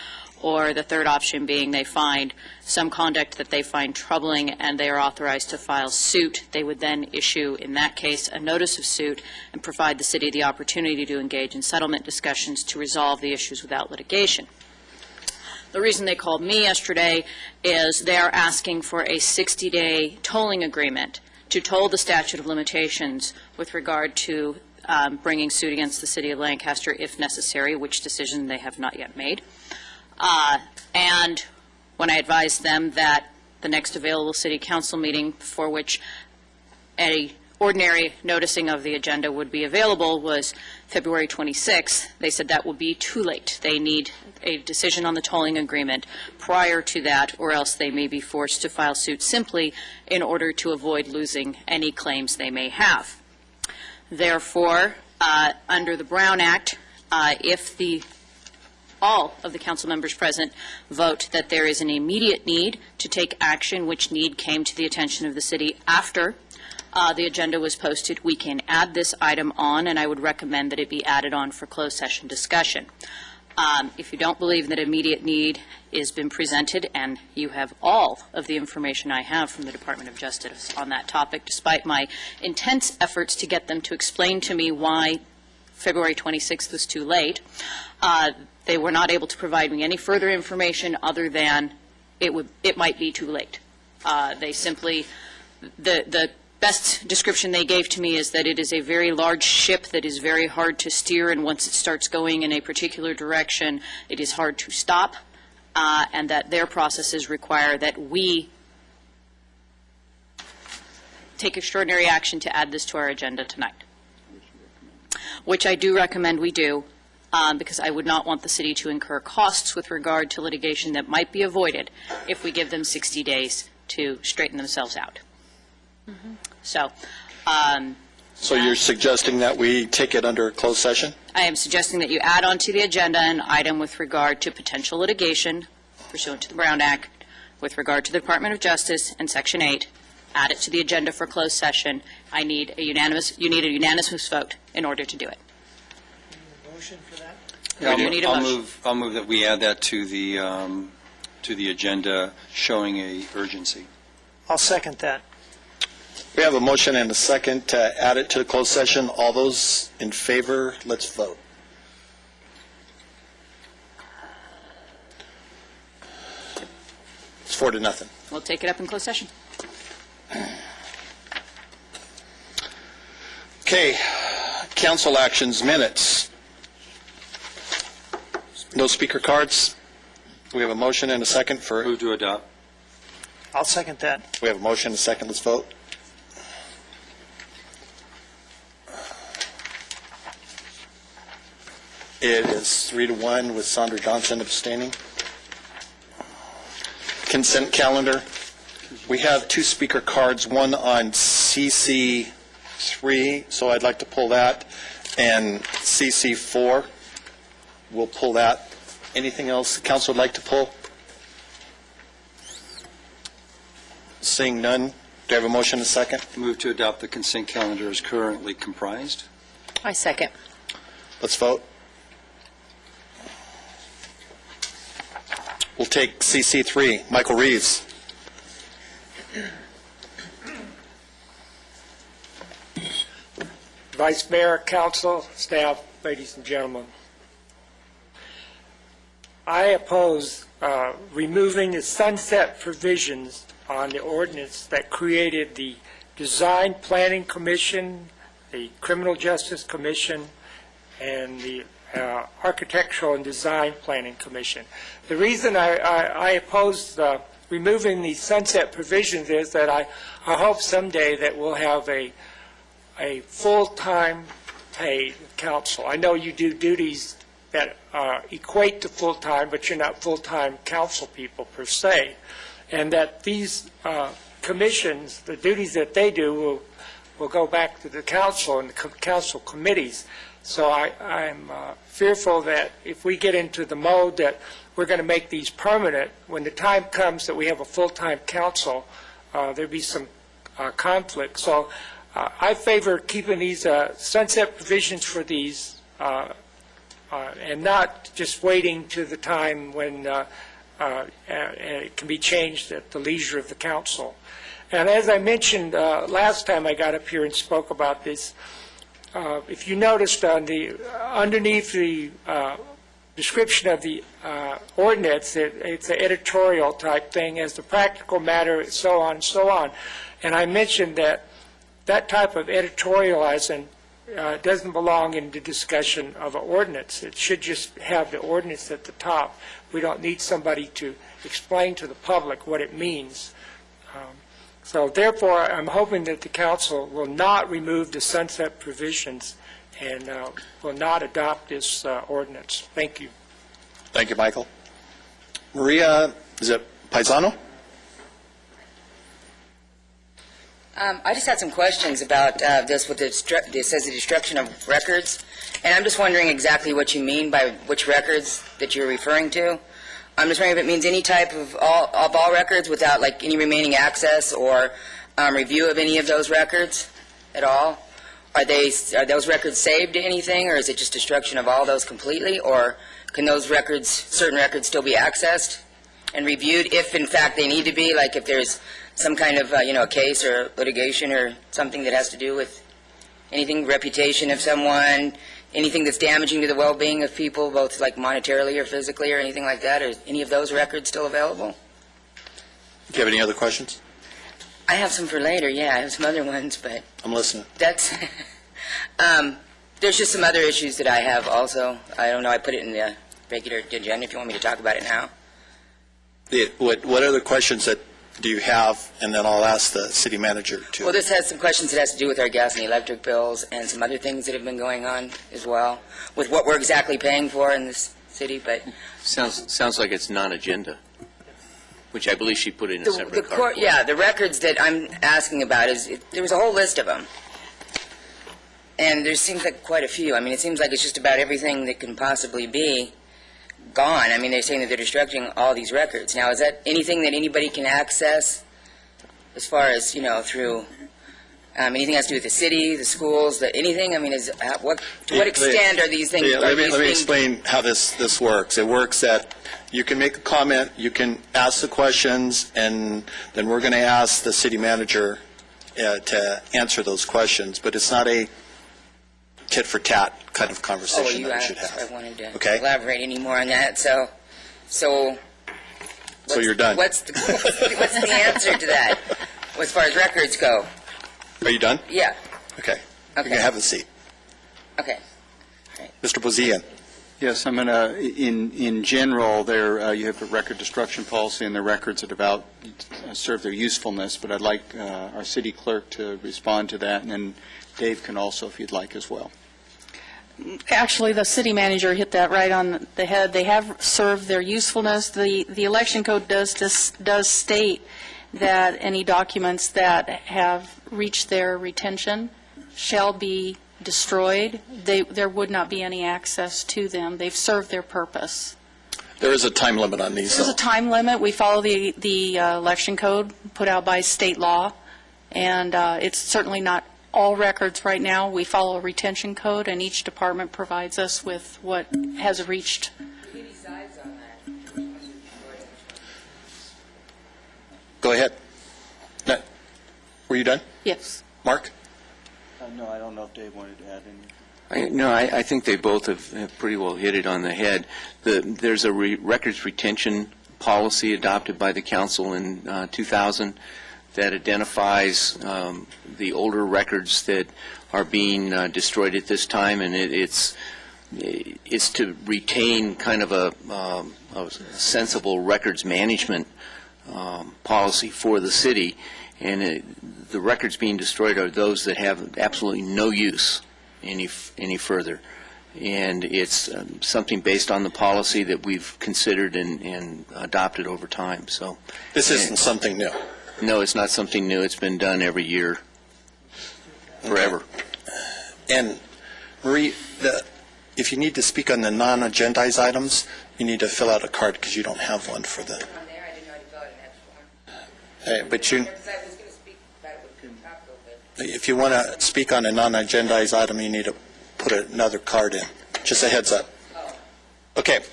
or the third option being they find some conduct that they find troubling and they are authorized to file suit. They would then issue, in that case, a notice of suit and provide the city the opportunity to engage in settlement discussions to resolve the issues without litigation. The reason they called me yesterday is they are asking for a 60-day tolling agreement to toll the statute of limitations with regard to bringing suit against the city of Lancaster if necessary, which decision they have not yet made. And when I advised them that the next available city council meeting for which a ordinary noticing of the agenda would be available was February 26th, they said that will be too late. They need a decision on the tolling agreement prior to that, or else they may be forced to file suit simply in order to avoid losing any claims they may have. Therefore, under the Brown Act, if all of the council members present vote that there is an immediate need to take action, which need came to the attention of the city after the agenda was posted, we can add this item on, and I would recommend that it be added on for closed session discussion. If you don't believe that immediate need has been presented, and you have all of the information I have from the Department of Justice on that topic, despite my intense efforts to get them to explain to me why February 26th was too late, they were not able to provide me any further information other than it might be too late. They simply, the best description they gave to me is that it is a very large ship that is very hard to steer, and once it starts going in a particular direction, it is hard to stop, and that their processes require that we take extraordinary action to add this to our agenda tonight, which I do recommend we do, because I would not want the city to incur costs with regard to litigation that might be avoided if we give them 60 days to straighten themselves out. Mm-hmm. So you're suggesting that we take it under closed session? I am suggesting that you add onto the agenda an item with regard to potential litigation pursuant to the Brown Act with regard to the Department of Justice and Section 8. Add it to the agenda for closed session. You need a unanimous vote in order to do it. Motion for that? Yeah, you need a motion. I'll move that we add that to the agenda showing a urgency. I'll second that. We have a motion and a second to add it to the closed session. All those in favor, let's vote. It's 4-0. We'll take it up in closed session. Okay, council actions minutes. No speaker cards. We have a motion and a second for... Move to adopt. I'll second that. We have a motion and a second. Let's vote. It is 3-1 with Sandra Johnson abstaining. Consent calendar. We have 2 speaker cards, one on CC3, so I'd like to pull that, and CC4. We'll pull that. Anything else the council would like to pull? Seeing none, do I have a motion and a second? Move to adopt the consent calendar as currently comprised. I second. Let's vote. We'll take CC3. Michael Reeves. Vice Mayor, Council, staff, ladies and gentlemen. I oppose removing the sunset provisions on the ordinance that created the Design Planning Commission, the Criminal Justice Commission, and the Architectural and Design Planning Commission. The reason I oppose removing the sunset provisions is that I hope someday that we'll have a full-time paid council. I know you do duties that equate to full-time, but you're not full-time council people per se, and that these commissions, the duties that they do, will go back to the council and the council committees. So I'm fearful that if we get into the mode that we're going to make these permanent, when the time comes that we have a full-time council, there'll be some conflict. So I favor keeping these sunset provisions for these and not just waiting to the time when it can be changed at the leisure of the council. And as I mentioned last time I got up here and spoke about this, if you noticed underneath the description of the ordinance, it's an editorial type thing as the practical matter, so on and so on. And I mentioned that type of editorializing doesn't belong in the discussion of an ordinance. It should just have the ordinance at the top. We don't need somebody to explain to the public what it means. So therefore, I'm hoping that the council will not remove the sunset provisions and will not adopt this ordinance. Thank you. Thank you, Michael. Maria, is it Paisano? I just had some questions about this with it says the destruction of records, and I'm just wondering exactly what you mean by which records that you're referring to. I'm just wondering if it means any type of all records without like any remaining access or review of any of those records at all. Are those records saved to anything, or is it just destruction of all those completely, or can those records, certain records, still be accessed and reviewed if in fact they need to be, like if there's some kind of a case or litigation or something that has to do with anything, reputation of someone, anything that's damaging to the well-being of people, both like monetarily or physically or anything like that? Are any of those records still available? Do you have any other questions? I have some for later, yeah. I have some other ones, but... I'm listening. That's... there's just some other issues that I have also. I don't know, I put it in the regular agenda if you want me to talk about it now. What other questions do you have, and then I'll ask the city manager to... Well, this has some questions that has to do with our gas and electric bills and some other things that have been going on as well, with what we're exactly paying for in this city, but... Sounds like it's non-agenda, which I believe she put in a separate card. Yeah, the records that I'm asking about, there was a whole list of them. And there seems like quite a few. I mean, it seems like it's just about everything that can possibly be gone. I mean, they're saying that they're destructing all these records. Now, is that anything that anybody can access as far as, through anything has to do with the city, the schools, anything? I mean, to what extent are these things? Let me explain how this works. It works that you can make a comment, you can ask the questions, and then we're going to ask the city manager to answer those questions. But it's not a tit-for-tat kind of conversation that we should have. I wanted to elaborate any more on that. So you're done. What's the answer to that as far as records go? Are you done? Yeah. Okay. You can have the seat. Okay. Mr. Bozian. Yes, I'm going to, in general, there, you have a record destruction policy and the records that about serve their usefulness, but I'd like our city clerk to respond to that, and then Dave can also, if you'd like, as well. Actually, the city manager hit that right on the head. They have served their usefulness. The election code does state that any documents that have reached their retention shall be destroyed. There would not be any access to them. They've served their purpose. There is a time limit on these. There's a time limit. We follow the election code put out by state law, and it's certainly not all records right now. We follow a retention code, and each department provides us with what has reached. Go ahead. No. Were you done? Yes. Mark? No, I don't know if Dave wanted to add anything. I think they both have pretty well hit it on the head. There's a records retention policy adopted by the council in 2000 that identifies the older records that are being destroyed at this time, and it's to retain kind of a sensible records management policy for the city, and the records being destroyed are those that have absolutely no use any further. And it's something based on the policy that we've considered and adopted over time. So this isn't something new. No, it's not something new. It's been done every year, forever. Okay. And Marie, if you need to speak on the non-agendized items, you need to fill out a card because you don't have one for the. But you. If you want to speak on a non-agendized item, you need to put another card in. Just a heads up. Okay.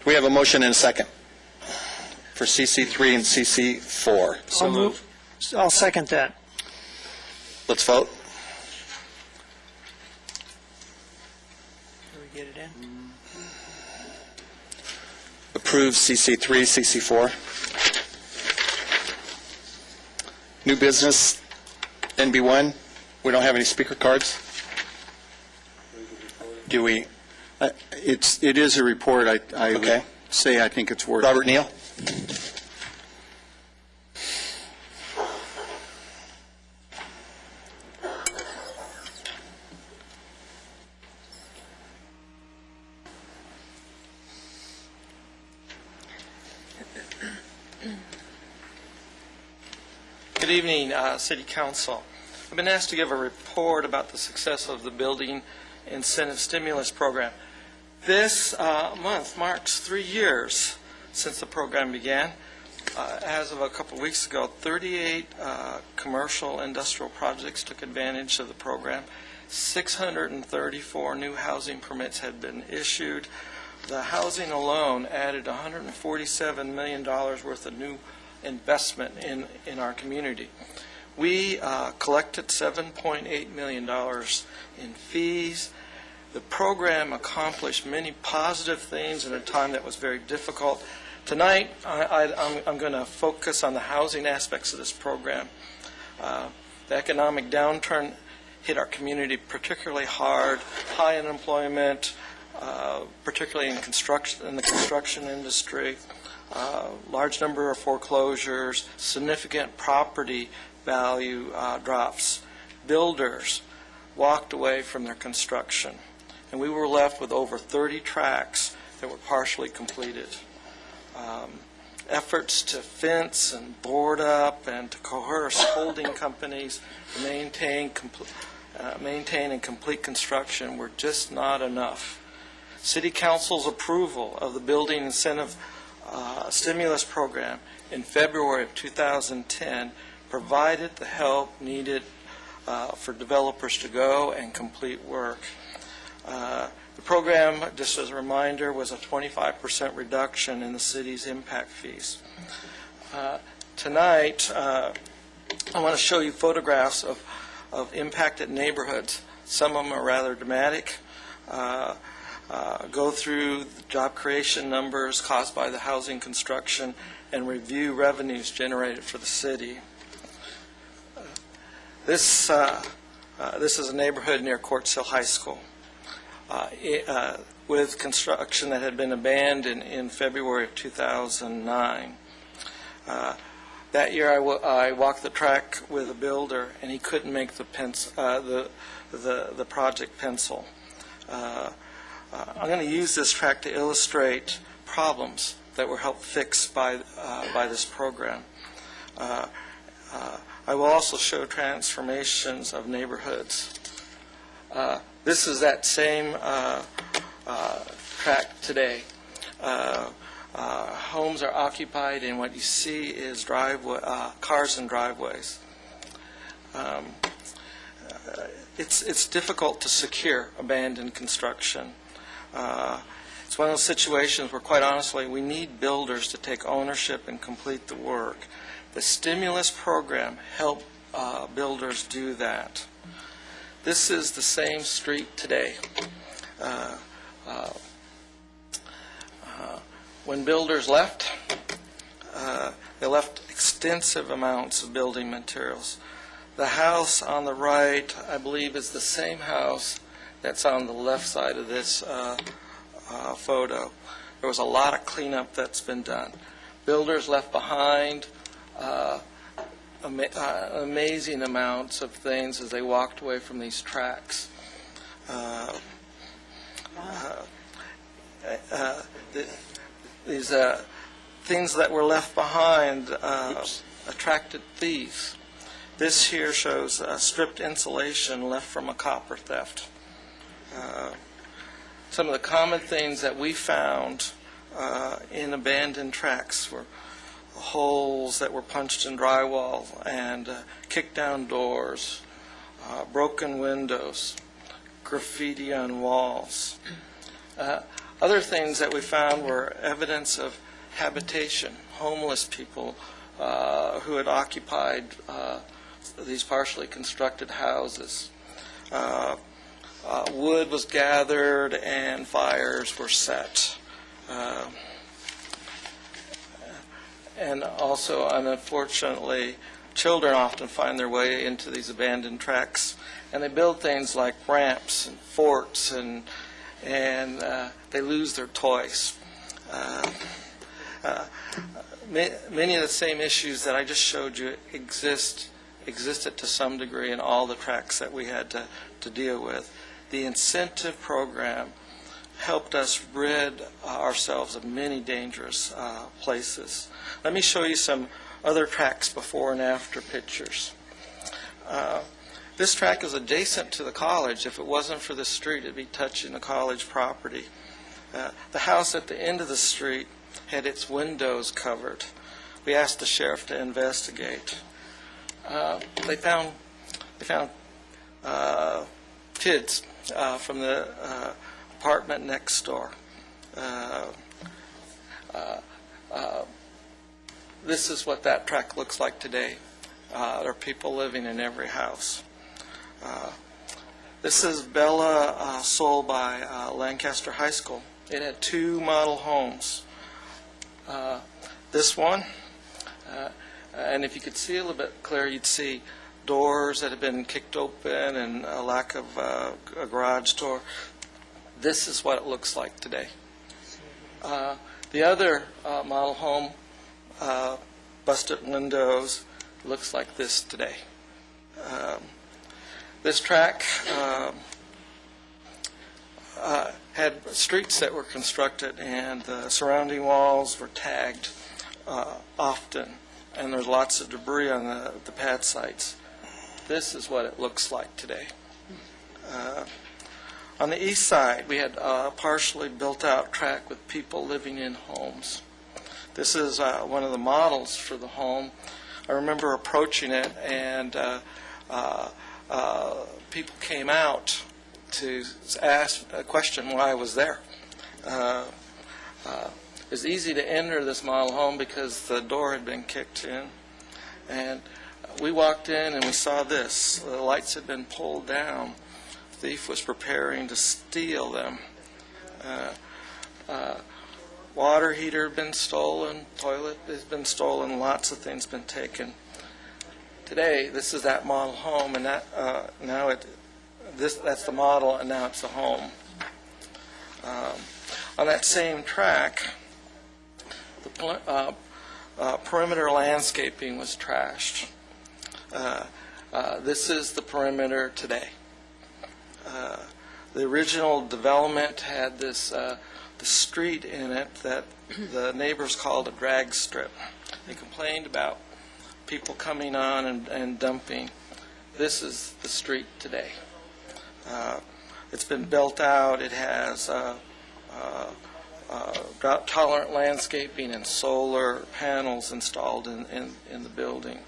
We have a motion and a second for CC3 and CC4. I'll second that. Let's vote. Can we get it in? Approve CC3, CC4. New business, NB1. We don't have any speaker cards. Do we? It is a report. I would say I think it's worth it. Robert Neal. Good evening, City Council. I've been asked to give a report about the success of the Building Incentive Stimulus Program. This month marks 3 years since the program began. As of a couple weeks ago, 38 commercial industrial projects took advantage of the program. 634 new housing permits had been issued. The housing alone added $147 million worth of new investment in our community. We collected $7.8 million in fees. The program accomplished many positive things in a time that was very difficult. Tonight, I'm going to focus on the housing aspects of this program. The economic downturn hit our community particularly hard. High unemployment, particularly in the construction industry. Large number of foreclosures, significant property value drops. Builders walked away from their construction, and we were left with over 30 tracks that were partially completed. Efforts to fence and board up and to coerce holding companies to maintain and complete construction were just not enough. City Council's approval of the Building Incentive Stimulus Program in February of 2010 provided the help needed for developers to go and complete work. The program, just as a reminder, was a 25% reduction in the city's impact fees. Tonight, I want to show you photographs of impacted neighborhoods. Some of them are rather dramatic. Go through the job creation numbers caused by the housing construction and review revenues generated for the city. This is a neighborhood near Quartz Hill High School. with construction that had been abandoned in February of 2009. That year, I walked the track with a builder, and he couldn't make the project pencil. I'm going to use this track to illustrate problems that were helped fixed by this program. I will also show transformations of neighborhoods. This is that same track today. Homes are occupied, and what you see is cars and driveways. It's difficult to secure abandoned construction. It's one of those situations where, quite honestly, we need builders to take ownership and complete the work. The stimulus program helped builders do that. This is the same street today. When builders left, they left extensive amounts of building materials. The house on the right, I believe, is the same house that's on the left side of this photo. There was a lot of cleanup that's been done. Builders left behind amazing amounts of things as they walked away from these tracks. These things that were left behind attracted thieves. This here shows stripped insulation left from a copper theft. Some of the common things that we found in abandoned tracks were holes that were punched in drywall and kicked down doors, broken windows, graffiti on walls. Other things that we found were evidence of habitation, homeless people who had occupied these partially constructed houses. Wood was gathered and fires were set. And also, unfortunately, children often find their way into these abandoned tracks, and they build things like ramps and forts, and they lose their toys. Many of the same issues that I just showed you existed to some degree in all the tracks that we had to deal with. The incentive program helped us rid ourselves of many dangerous places. Let me show you some other tracks before and after pictures. This track is adjacent to the college. If it wasn't for the street, it'd be touching the college property. The house at the end of the street had its windows covered. We asked the sheriff to investigate. They found kids from the apartment next door. This is what that tract looks like today. There are people living in every house. This is Bella, sold by Lancaster High School. It had 2 model homes. This one, and if you could see a little bit clearer, you'd see doors that have been kicked open and a lack of a garage door. This is what it looks like today. The other model home, busted windows, looks like this today. This track had streets that were constructed, and the surrounding walls were tagged often, and there's lots of debris on the pad sites. This is what it looks like today. On the east side, we had a partially built-out track with people living in homes. This is one of the models for the home. I remember approaching it, and people came out to ask a question why I was there. It was easy to enter this model home because the door had been kicked in. And we walked in and we saw this. The lights had been pulled down. The thief was preparing to steal them. Water heater had been stolen, toilet has been stolen, lots of things been taken. Today, this is that model home, and that's the model, and now it's the home. On that same track, the perimeter landscaping was trashed. This is the perimeter today. The original development had this the street in it that the neighbors called a drag strip. They complained about people coming on and dumping. This is the street today. It's been built out. It has drought-tolerant landscaping and solar panels installed in the building,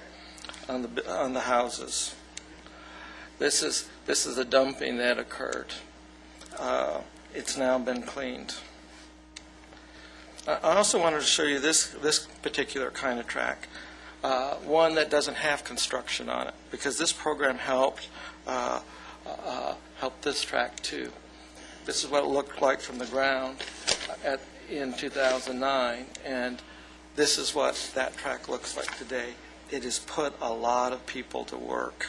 on the houses. This is the dumping that occurred. It's now been cleaned. I also wanted to show you this particular kind of track, one that doesn't have construction on it, because this program helped this track too. This is what it looked like from the ground in 2009, and this is what that track looks like today. It has put a lot of people to work.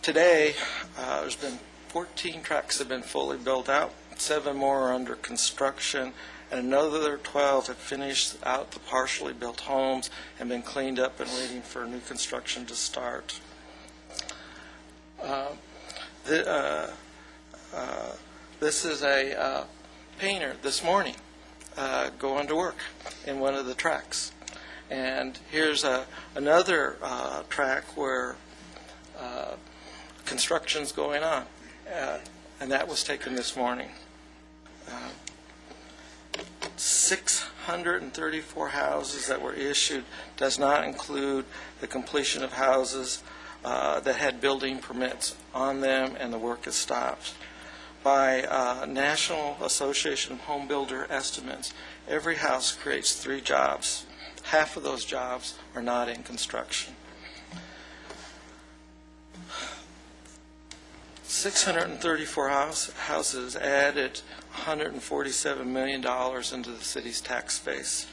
Today, there's been 14 tracks have been fully built out, 7 more are under construction, and another 12 have finished out the partially built homes and been cleaned up and waiting for new construction to start. This is a painter this morning going to work in one of the tracks. And here's another track where construction's going on, and that was taken this morning. 634 houses that were issued does not include the completion of houses that had building permits on them and the work is stopped. By National Association of Home Builder estimates, every house creates 3 jobs. Half of those jobs are not in construction. 634 houses added $147 million into the city's tax base.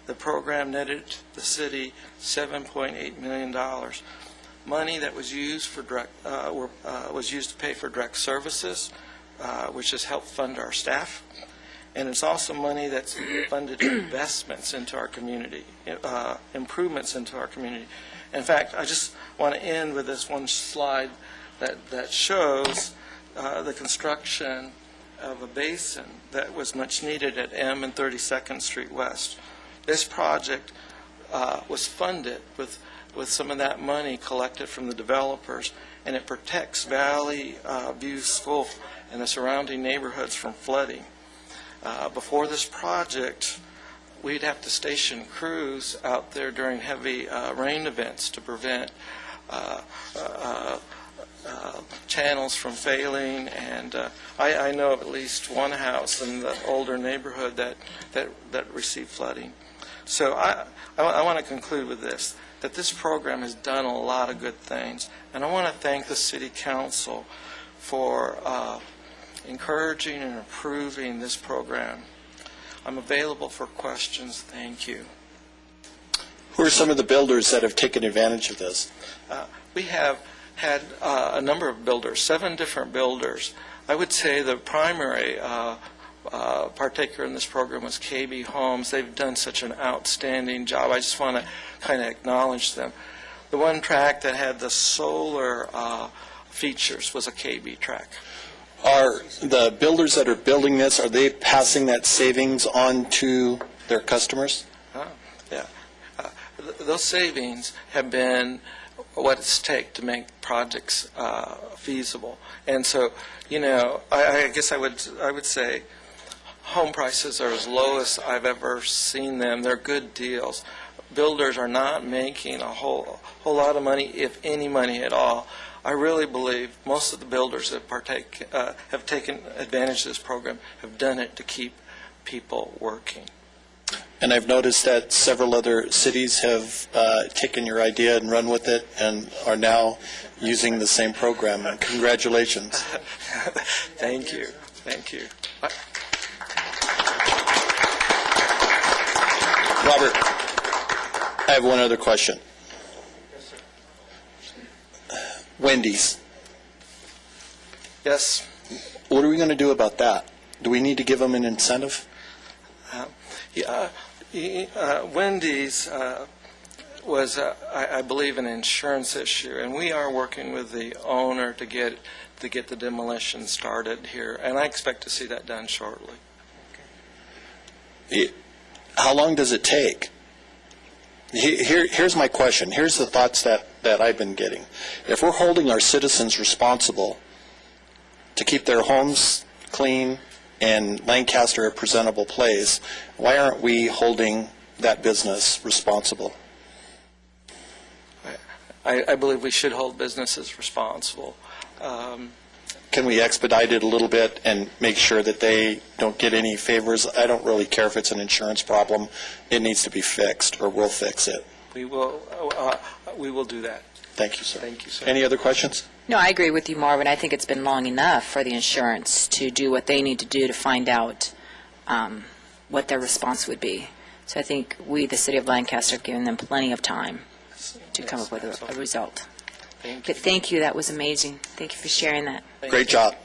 The program netted the city $7.8 million. Money that was used for was used to pay for direct services, which has helped fund our staff. And it's also money that's funded investments into our community, improvements into our community. In fact, I just want to end with this one slide that shows the construction of a basin that was much needed at M and 32nd Street West. This project was funded with some of that money collected from the developers, and it protects Valley View School and the surrounding neighborhoods from flooding. Before this project, we'd have to station crews out there during heavy rain events to prevent channels from failing, and I know of at least one house in the older neighborhood that received flooding. So I want to conclude with this, that this program has done a lot of good things, and I want to thank the City Council for encouraging and approving this program. I'm available for questions. Thank you. Who are some of the builders that have taken advantage of this? We have had a number of builders, 7 different builders. I would say the primary partaker in this program was KB Homes. They've done such an outstanding job. I just want to kind of acknowledge them. The one track that had the solar features was a KB track. Are the builders that are building this, are they passing that savings on to their customers? Yeah. Those savings have been what it's take to make projects feasible. And so, you know, I guess I would say home prices are as low as I've ever seen them. They're good deals. Builders are not making a whole lot of money, if any money at all. I really believe most of the builders that have taken advantage of this program have done it to keep people working. And I've noticed that several other cities have taken your idea and run with it and are now using the same program. And congratulations. Thank you. Thank you. Robert, I have one other question. Wendy's. Yes. What are we going to do about that? Do we need to give them an incentive? Wendy's was, I believe, an insurance issue, and we are working with the owner to get the demolition started here, and I expect to see that done shortly. How long does it take? Here's my question. Here's the thoughts that I've been getting. If we're holding our citizens responsible to keep their homes clean and Lancaster a presentable place, why aren't we holding that business responsible? I believe we should hold businesses responsible. Can we expedite it a little bit and make sure that they don't get any favors? I don't really care if it's an insurance problem. It needs to be fixed, or we'll fix it. We will do that. Thank you, sir. Thank you, sir. Any other questions? No, I agree with you, Marvin. I think it's been long enough for the insurance to do what they need to do to find out what their response would be. So I think we, the City of Lancaster, have given them plenty of time to come up with a result. Thank you. But thank you. That was amazing. Thank you for sharing that. Great job.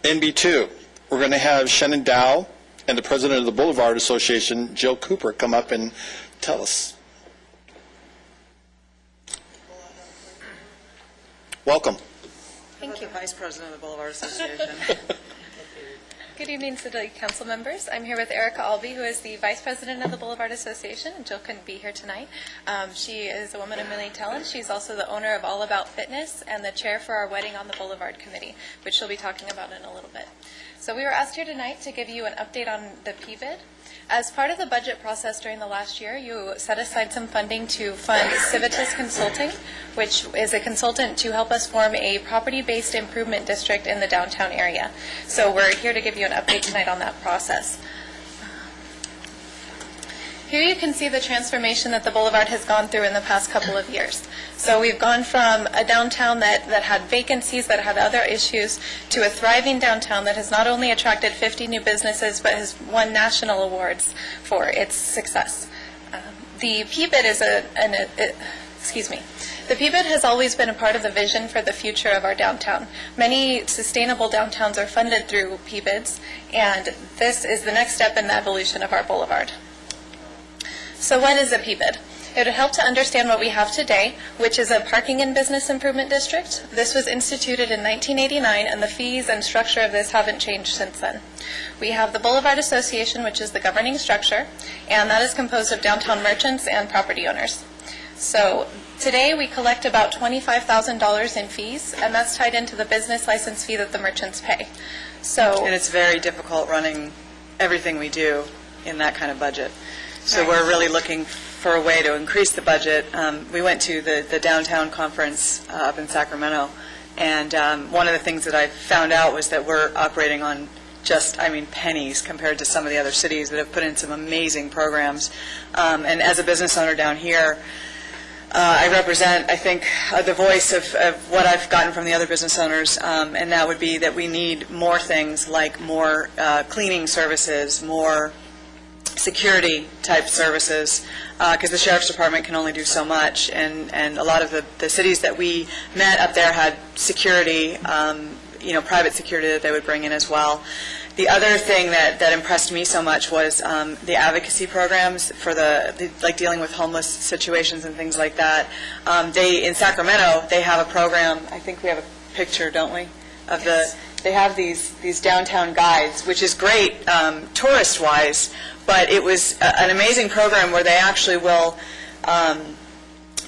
NB2, we're going to have Shannon Dow and the president of the Boulevard Association, Jill Cooper, come up and tell us. Welcome. Thank you, Vice President of the Boulevard Association. Good evening, City Council members. I'm here with Erica Albee, who is the Vice President of the Boulevard Association, and Jill couldn't be here tonight. She is a woman of many talents. She's also the owner of All About Fitness and the chair for our Wedding on the Boulevard Committee, which she'll be talking about in a little bit. So we were asked here tonight to give you an update on the PBID. As part of the budget process during the last year, you set aside some funding to fund Civitas Consulting, which is a consultant to help us form a property-based improvement district in the downtown area. So we're here to give you an update tonight on that process. Here you can see the transformation that the Boulevard has gone through in the past couple of years. So we've gone from a downtown that had vacancies, that had other issues, to a thriving downtown that has not only attracted 50 new businesses, but has won national awards for its success. The PBID is The PBID has always been a part of the vision for the future of our downtown. Many sustainable downtowns are funded through PBIDs, and this is the next step in the evolution of our boulevard. So what is a PBID? It would help to understand what we have today, which is a parking and business improvement district. This was instituted in 1989, and the fees and structure of this haven't changed since then. We have the Boulevard Association, which is the governing structure, and that is composed of downtown merchants and property owners. So today we collect about $25,000 in fees, and that's tied into the business license fee that the merchants pay. And it's very difficult running everything we do in that kind of budget. So we're really looking for a way to increase the budget. We went to the downtown conference up in Sacramento, and one of the things that I found out was that we're operating on just, pennies compared to some of the other cities that have put in some amazing programs. And as a business owner down here, I represent, I think, the voice of what I've gotten from the other business owners, and that would be that we need more things like more cleaning services, more security-type services, because the Sheriff's Department can only do so much, and a lot of the cities that we met up there had security, private security that they would bring in as well. The other thing that impressed me so much was the advocacy programs for like dealing with homeless situations and things like that. In Sacramento, they have a program. I think we have a picture, don't we, of they have these downtown guides, which is great tourist-wise, but it was an amazing program where they actually will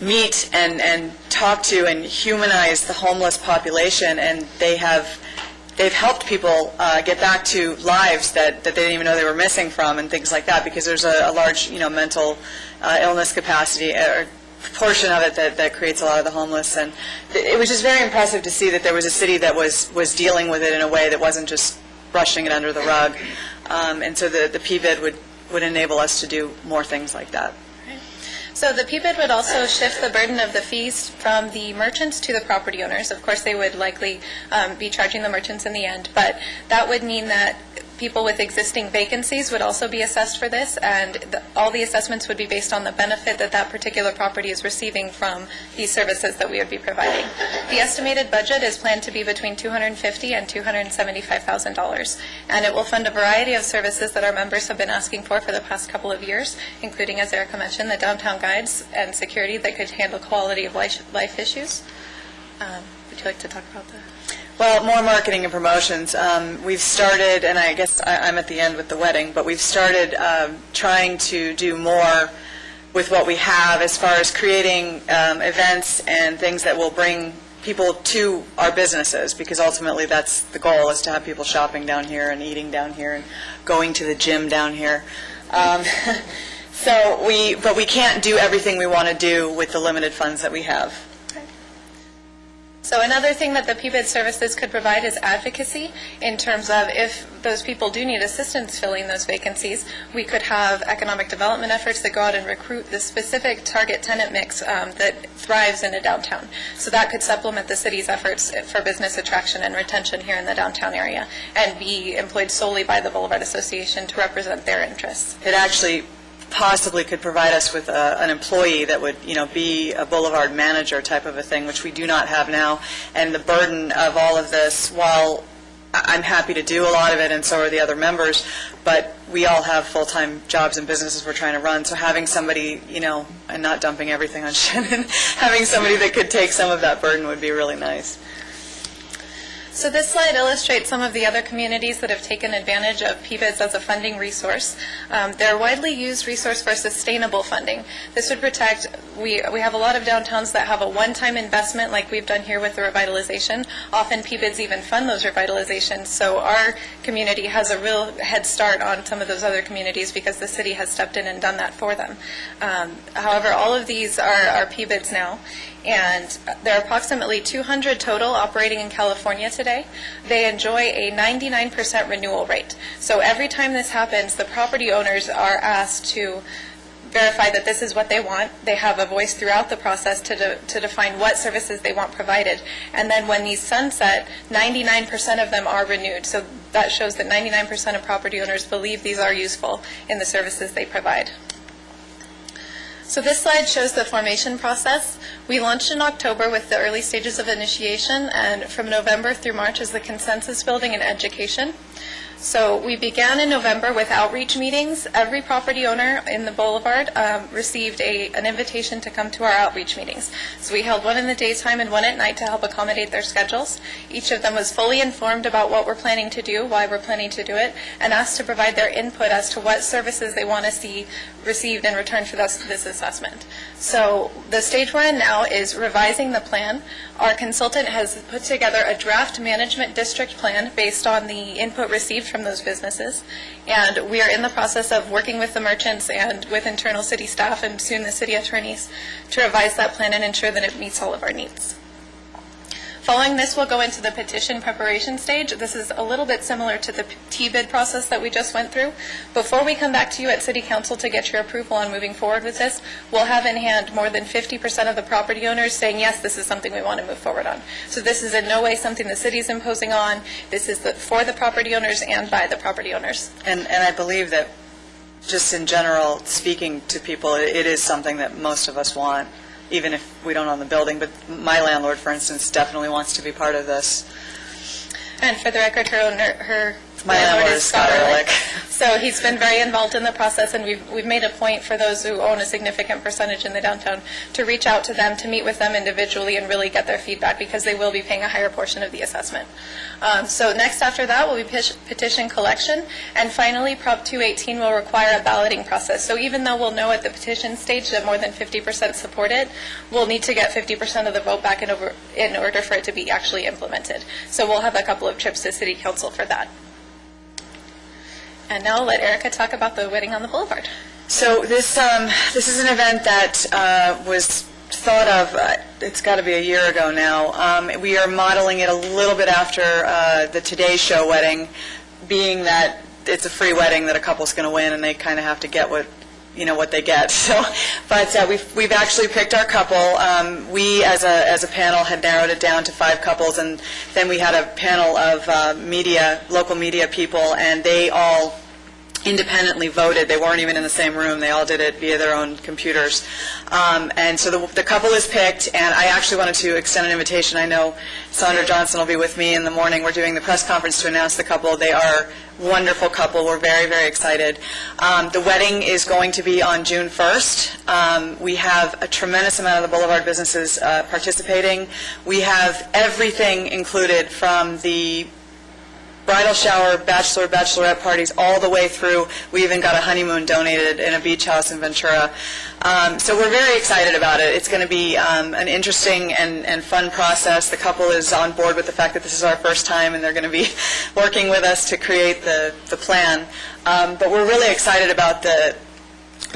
meet and talk to and humanize the homeless population, and they've helped people get back to lives that they didn't even know they were missing from and things like that, because there's a large mental illness capacity or portion of it that creates a lot of the homeless. And it was just very impressive to see that there was a city that was dealing with it in a way that wasn't just brushing it under the rug. And so the PBID would enable us to do more things like that. So the PBID would also shift the burden of the fees from the merchants to the property owners. Of course, they would likely be charging the merchants in the end, but that would mean that People with existing vacancies would also be assessed for this, and all the assessments would be based on the benefit that that particular property is receiving from these services that we would be providing. The estimated budget is planned to be between $250,000 and $275,000, and it will fund a variety of services that our members have been asking for the past couple of years, including, as Erica mentioned, the downtown guides and security that could handle quality of life issues. Would you like to talk about that? Well, more marketing and promotions. We've started, and I guess I'm at the end with the wedding, but we've started trying to do more with what we have as far as creating events and things that will bring people to our businesses, because ultimately that's the goal, is to have people shopping down here and eating down here and going to the gym down here. But we can't do everything we want to do with the limited funds that we have. So another thing that the PBID services could provide is advocacy, in terms of if those people do need assistance filling those vacancies, we could have economic development efforts that go out and recruit the specific target tenant mix that thrives in a downtown. So that could supplement the city's efforts for business attraction and retention here in the downtown area, and be employed solely by the Boulevard Association to represent their interests. It actually possibly could provide us with an employee that would, be a boulevard manager type of a thing, which we do not have now. And the burden of all of this, while I'm happy to do a lot of it, and so are the other members, but we all have full-time jobs and businesses we're trying to run. So having somebody, and not dumping everything on Shannon, having somebody that could take some of that burden would be really nice. So this slide illustrates some of the other communities that have taken advantage of PBIDs as a funding resource. They're a widely used resource for sustainable funding. This would protect, we have a lot of downtowns that have a one-time investment like we've done here with the revitalization. Often PBIDs even fund those revitalizations, so our community has a real head start on some of those other communities because the city has stepped in and done that for them. However, all of these are PBIDs now, and there are approximately 200 total operating in California today. They enjoy a 99% renewal rate. So every time this happens, the property owners are asked to verify that this is what they want. They have a voice throughout the process to define what services they want provided. And then when these sunset, 99% of them are renewed. So that shows that 99% of property owners believe these are useful in the services they provide. So this slide shows the formation process. We launched in October with the early stages of initiation, and from November through March is the consensus building and education. So we began in November with outreach meetings. Every property owner in the Boulevard received an invitation to come to our outreach meetings. So we held one in the daytime and one at night to help accommodate their schedules. Each of them was fully informed about what we're planning to do, why we're planning to do it, and asked to provide their input as to what services they want to see received in return for this assessment. So the stage we're in now is revising the plan. Our consultant has put together a draft management district plan based on the input received from those businesses, and we are in the process of working with the merchants and with internal city staff and soon the city attorneys to revise that plan and ensure that it meets all of our needs. Following this, we'll go into the petition preparation stage. This is a little bit similar to the TBID process that we just went through. Before we come back to you at City Council to get your approval on moving forward with this, we'll have in hand more than 50% of the property owners saying, yes, this is something we want to move forward on. So this is in no way something the city's imposing on. This is for the property owners and by the property owners. And I believe that just in general, speaking to people, it is something that most of us want, even if we don't own the building. But my landlord, for instance, definitely wants to be part of this. And for the record, her my landlord is Scott Ehrlich. So he's been very involved in the process, and we've made a point for those who own a significant percentage in the downtown to reach out to them, to meet with them individually and really get their feedback, because they will be paying a higher portion of the assessment. So next after that will be petition collection, and finally Prop 218 will require a balloting process. So even though we'll know at the petition stage that more than 50% support it, we'll need to get 50% of the vote back in order for it to be actually implemented. So we'll have a couple of trips to City Council for that. And now I'll let Erica talk about the wedding on the Boulevard. So this is an event that was thought of, it's got to be a year ago now. We are modeling it a little bit after the Today Show wedding, being that it's a free wedding that a couple's going to win, and they kind of have to get what what they get. So, but we've actually picked our couple. We, as a panel, had narrowed it down to 5 couples, and then we had a panel of local media people, and they all independently voted. They weren't even in the same room. They all did it via their own computers. And so the couple is picked, and I actually wanted to extend an invitation. I know Sandra Johnson will be with me in the morning. We're doing the press conference to announce the couple. They are a wonderful couple. We're very, very excited. The wedding is going to be on June 1st. We have a tremendous amount of the Boulevard businesses participating. We have everything included, from the bridal shower, bachelor, bachelorette parties, all the way through. We even got a honeymoon donated in a beach house in Ventura. So we're very excited about it. It's going to be an interesting and fun process. The couple is on board with the fact that this is our first time, and they're going to be working with us to create the plan. But we're really excited about the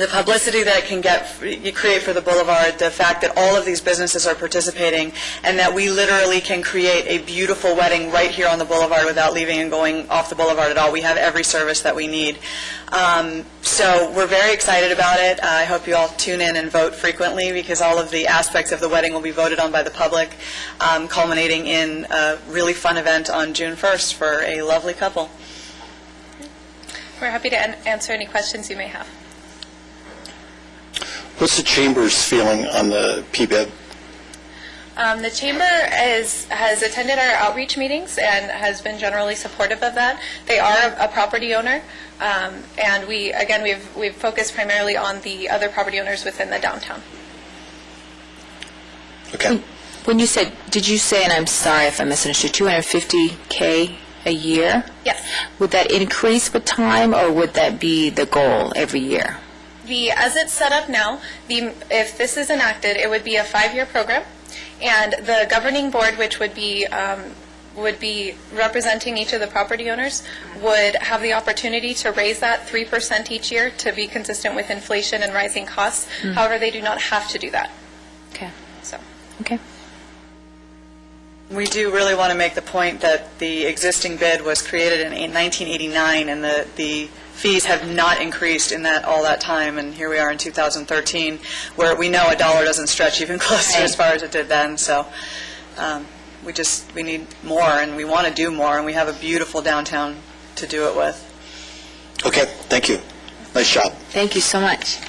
publicity that it can create for the Boulevard, the fact that all of these businesses are participating, and that we literally can create a beautiful wedding right here on the Boulevard without leaving and going off the Boulevard at all. We have every service that we need. So we're very excited about it. I hope you all tune in and vote frequently, because all of the aspects of the wedding will be voted on by the public, culminating in a really fun event on June 1st for a lovely couple. We're happy to answer any questions you may have. What's the Chamber's feeling on the PBEB? The Chamber has attended our outreach meetings and has been generally supportive of that. They are a property owner, and we've focused primarily on the other property owners within the downtown. Okay. When you said, did you say, and I'm sorry if I misunderstood, $250K a year? Yes. Would that increase with time, or would that be the goal every year? As it's set up now, if this is enacted, it would be a 5-year program, and the governing board, which would be representing each of the property owners, would have the opportunity to raise that 3% each year to be consistent with inflation and rising costs. However, they do not have to do that. Okay. So. Okay. We do really want to make the point that the existing bid was created in 1989, and the fees have not increased in all that time, and here we are in 2013, where we know a dollar doesn't stretch even closer as far as it did then. So we need more, and we want to do more, and we have a beautiful downtown to do it with. Okay, thank you. Nice job. Thank you so much.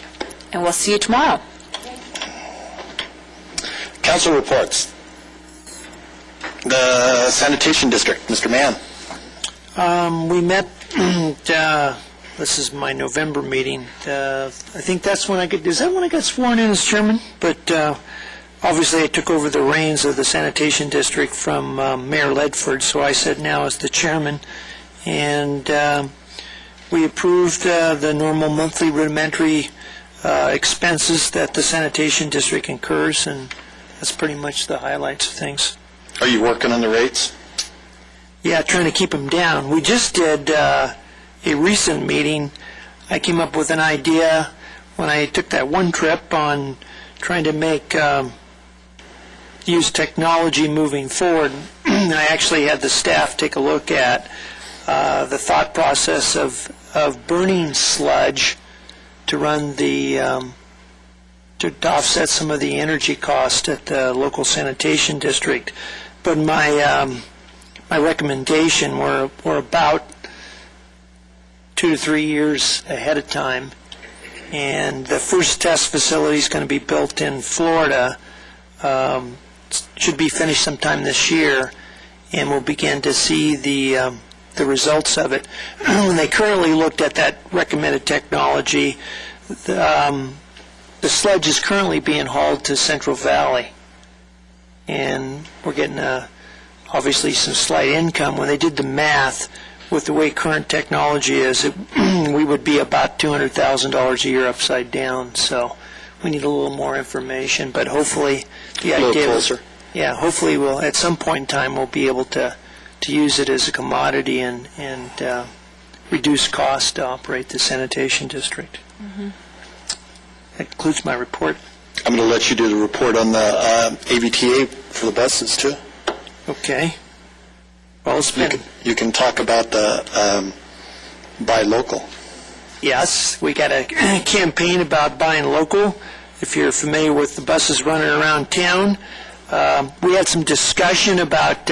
And we'll see you tomorrow. Council reports. The Sanitation District, Mr. Mann. We met, this is my November meeting. I think that's when is that when I got sworn in as chairman? But obviously I took over the reins of the Sanitation District from Mayor Ledford, so I said now as the chairman. And we approved the normal monthly rudimentary expenses that the Sanitation District incurs, and that's pretty much the highlights of things. Are you working on the rates? Yeah, trying to keep them down. We just did a recent meeting. I came up with an idea when I took that one trip on trying to use technology moving forward. I actually had the staff take a look at the thought process of burning sludge to run to offset some of the energy cost at the local sanitation district. But my recommendation, we're about 2 to 3 years ahead of time, and the first test facility is going to be built in Florida. Should be finished sometime this year, and we'll begin to see the results of it. When they currently looked at that recommended technology, the sludge is currently being hauled to Central Valley, and we're getting obviously some slight income. When they did the math, with the way current technology is, we would be about $200,000 a year upside down. So we need a little more information, but hopefully the idea closer. Yeah, hopefully we'll at some point in time we'll be able to use it as a commodity and reduce costs to operate the sanitation district. Mm-hmm. That concludes my report. I'm going to let you do the report on the AVTA for the buses, too. Okay. Well, You can talk about the buy local. yes, we got a campaign about buying local. If you're familiar with the buses running around town, we had some discussion about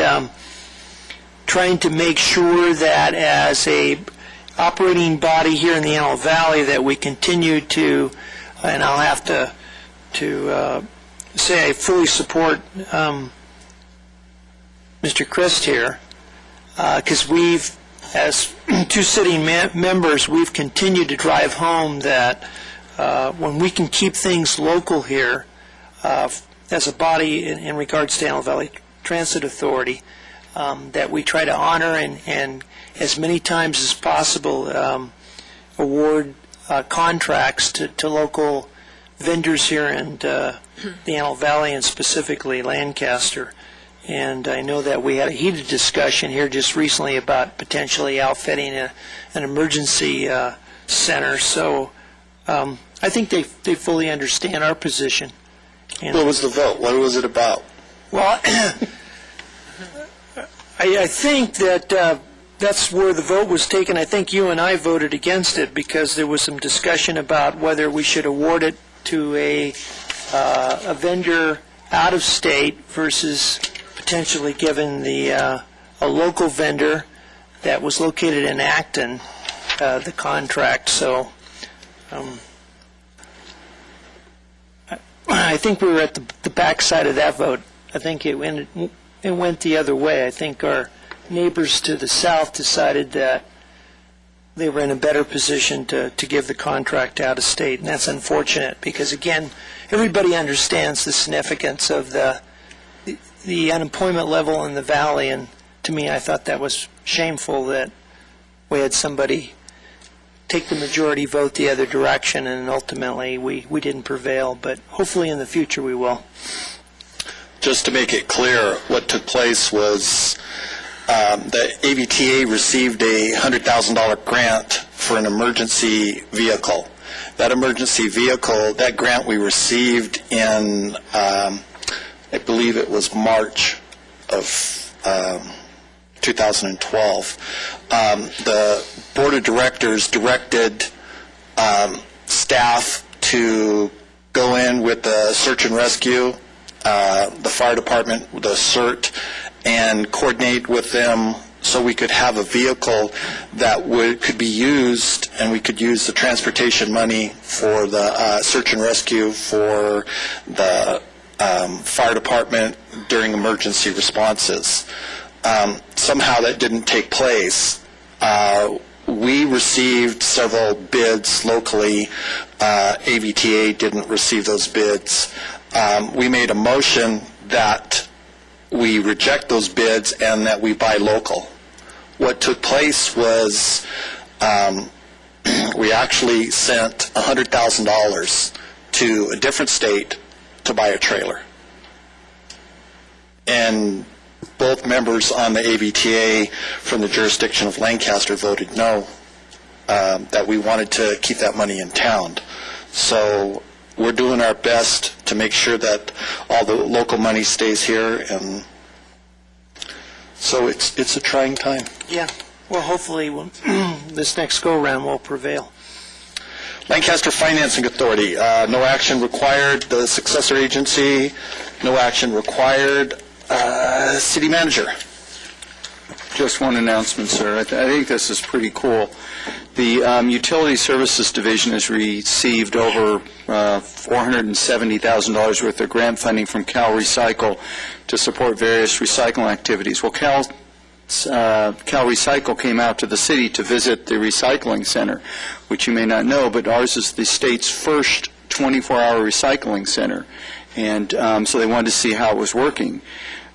trying to make sure that as a operating body here in the Antelope Valley that we continue to, and I'll have to say I fully support Mr. Christ here, because we've, as two sitting members, we've continued to drive home that when we can keep things local here as a body in regards to Antelope Valley Transit Authority, that we try to honor and as many times as possible award contracts to local vendors here in the Antelope Valley and specifically Lancaster. And I know that we had a heated discussion here just recently about potentially outfitting an emergency center. So I think they fully understand our position. And what was the vote? What was it about? Well, I think that that's where the vote was taken. I think you and I voted against it because there was some discussion about whether we should award it to a vendor out of state versus potentially giving a local vendor that was located in Acton the contract. So I think we were at the backside of that vote. I think it went the other way. I think our neighbors to the south decided that they were in a better position to give the contract out of state, and that's unfortunate because, again, everybody understands the significance of the unemployment level in the valley, and to me, I thought that was shameful that we had somebody take the majority vote the other direction, and ultimately we didn't prevail, but hopefully in the future we will. Just to make it clear, what took place was the AVTA received a $100,000 grant for an emergency vehicle. That emergency vehicle, that grant we received in, I believe it was March of 2012. The Board of Directors directed staff to go in with the search and rescue, the fire department, the CERT, and coordinate with them so we could have a vehicle that could be used, and we could use the transportation money for the search and rescue for the fire department during emergency responses. Somehow that didn't take place. We received several bids locally. AVTA didn't receive those bids. We made a motion that we reject those bids and that we buy local. What took place was we actually sent $100,000 to a different state to buy a trailer. And both members on the AVTA from the jurisdiction of Lancaster voted no, that we wanted to keep that money in town. So we're doing our best to make sure that all the local money stays here, and so it's a trying time. Yeah. Well, hopefully this next go-around will prevail. Lancaster Financing Authority, no action required. The successor agency, no action required. City Manager. Just one announcement, sir. I think this is pretty cool. The Utility Services Division has received over $470,000 worth of grant funding from Cal Recycle to support various recycling activities. Well, Cal Recycle came out to the city to visit the recycling center, which you may not know, but ours is the state's first 24-hour recycling center. And so they wanted to see how it was working.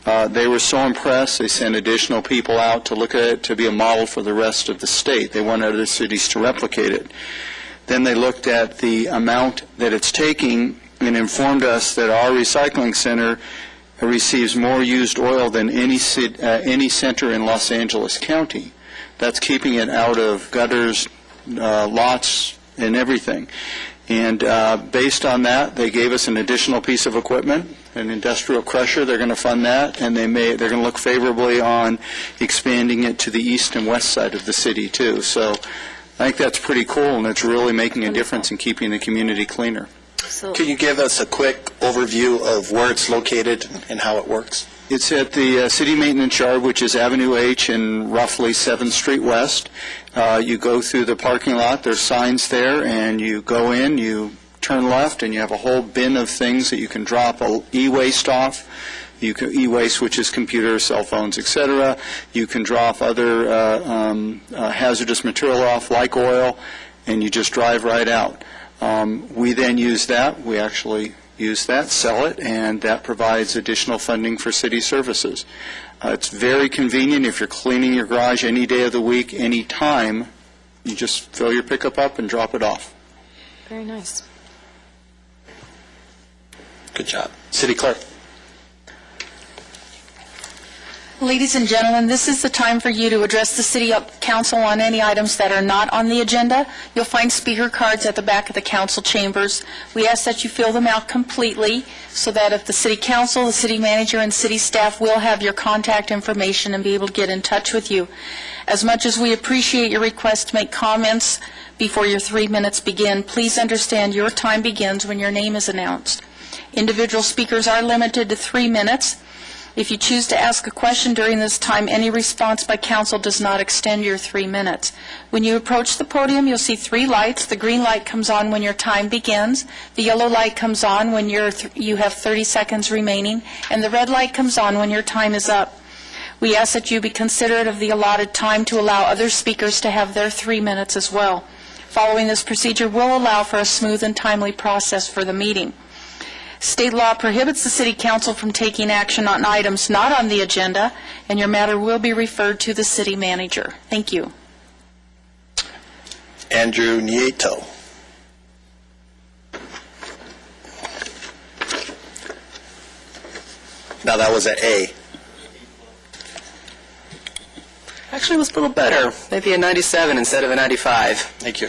They were so impressed, they sent additional people out to look at it to be a model for the rest of the state. They want other cities to replicate it. Then they looked at the amount that it's taking and informed us that our recycling center receives more used oil than any center in Los Angeles County. That's keeping it out of gutters, lots, and everything. And based on that, they gave us an additional piece of equipment, an industrial crusher. They're going to fund that, and they're going to look favorably on expanding it to the east and west side of the city too. So I think that's pretty cool, and it's really making a difference in keeping the community cleaner. Can you give us a quick overview of where it's located and how it works? It's at the City Maintenance Yard, which is Avenue H and roughly 7th Street West. You go through the parking lot, there's signs there, and you go in, you turn left, and you have a whole bin of things that you can drop e-waste off. You can e-waste, which is computers, cell phones, etc. You can drop other hazardous material off, like oil, and you just drive right out. We then use that. We actually use that, sell it, and that provides additional funding for city services. It's very convenient if you're cleaning your garage any day of the week, any time. You just fill your pickup up and drop it off. Very nice. Good job. City Clerk. Ladies and gentlemen, this is the time for you to address the City Council on any items that are not on the agenda. You'll find speaker cards at the back of the council chambers. We ask that you fill them out completely so that if the City Council, the City Manager, and City staff will have your contact information and be able to get in touch with you. As much as we appreciate your request to make comments before your 3 minutes begin, please understand your time begins when your name is announced. Individual speakers are limited to 3 minutes. If you choose to ask a question during this time, any response by council does not extend your 3 minutes. When you approach the podium, you'll see 3 lights. The green light comes on when your time begins. The yellow light comes on when you have 30 seconds remaining. And the red light comes on when your time is up. We ask that you be considerate of the allotted time to allow other speakers to have their 3 minutes as well. Following this procedure will allow for a smooth and timely process for the meeting. State law prohibits the City Council from taking action on items not on the agenda, and your matter will be referred to the City Manager. Thank you. Andrew Nieto. Now that was an A. Actually, it was a little better. Maybe a 97 instead of a 95. Thank you.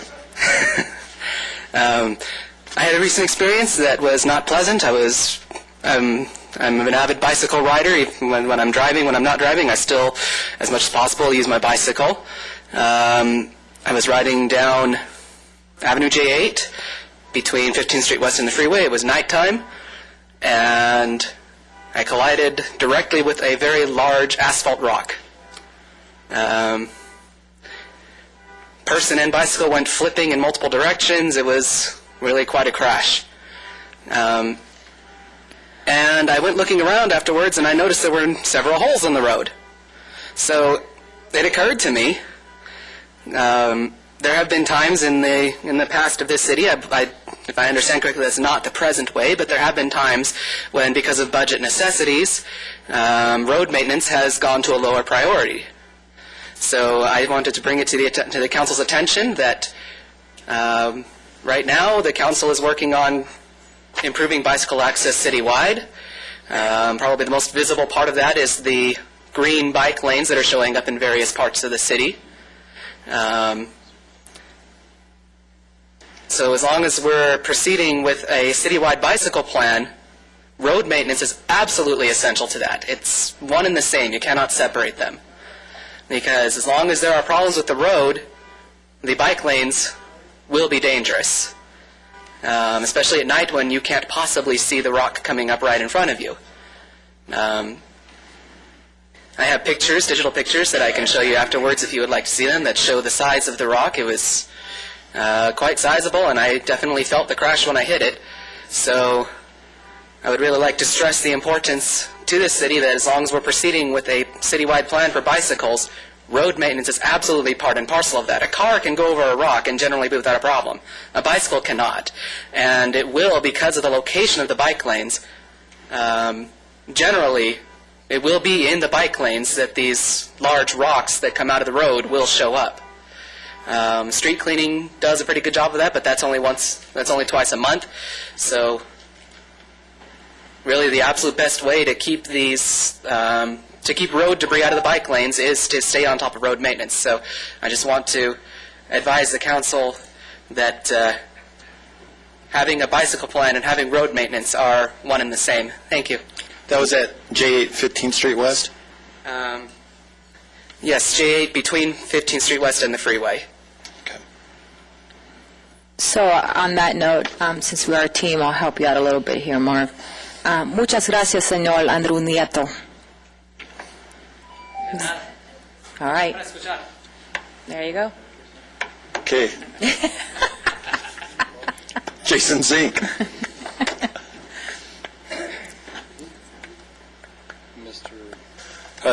I had a recent experience that was not pleasant. I'm an avid bicycle rider. Even when I'm driving, when I'm not driving, I still, as much as possible, use my bicycle. I was riding down Avenue J8 between 15th Street West and the freeway. It was nighttime, and I collided directly with a very large asphalt rock. Person and bicycle went flipping in multiple directions. It was really quite a crash. And I went looking around afterwards, and I noticed there were several holes in the road. So it occurred to me, there have been times in the past of this city, if I understand correctly, that's not the present way, but there have been times when, because of budget necessities, road maintenance has gone to a lower priority. So I wanted to bring it to the council's attention that right now, the council is working on improving bicycle access citywide. Probably the most visible part of that is the green bike lanes that are showing up in various parts of the city. So as long as we're proceeding with a citywide bicycle plan, road maintenance is absolutely essential to that. It's one and the same. You cannot separate them. Because as long as there are problems with the road, the bike lanes will be dangerous, especially at night when you can't possibly see the rock coming up right in front of you. I have pictures, digital pictures, that I can show you afterwards if you would like to see them, that show the size of the rock. It was quite sizable, and I definitely felt the crash when I hit it. So I would really like to stress the importance to the city that as long as we're proceeding with a citywide plan for bicycles, road maintenance is absolutely part and parcel of that. A car can go over a rock and generally be without a problem. A bicycle cannot. And it will, because of the location of the bike lanes, generally, it will be in the bike lanes that these large rocks that come out of the road will show up. Street cleaning does a pretty good job of that, but that's only twice a month. So really the absolute best way to keep to keep road debris out of the bike lanes is to stay on top of road maintenance. So I just want to advise the council that having a bicycle plan and having road maintenance are one and the same. Thank you. That was at J8 15th Street West? Yes, J8 between 15th Street West and the freeway. Okay. So on that note, since we are a team, I'll help you out a little bit here, Marv. Muchas gracias, señor Andrew Nieto. All right. There you go. Okay. Jason Zink.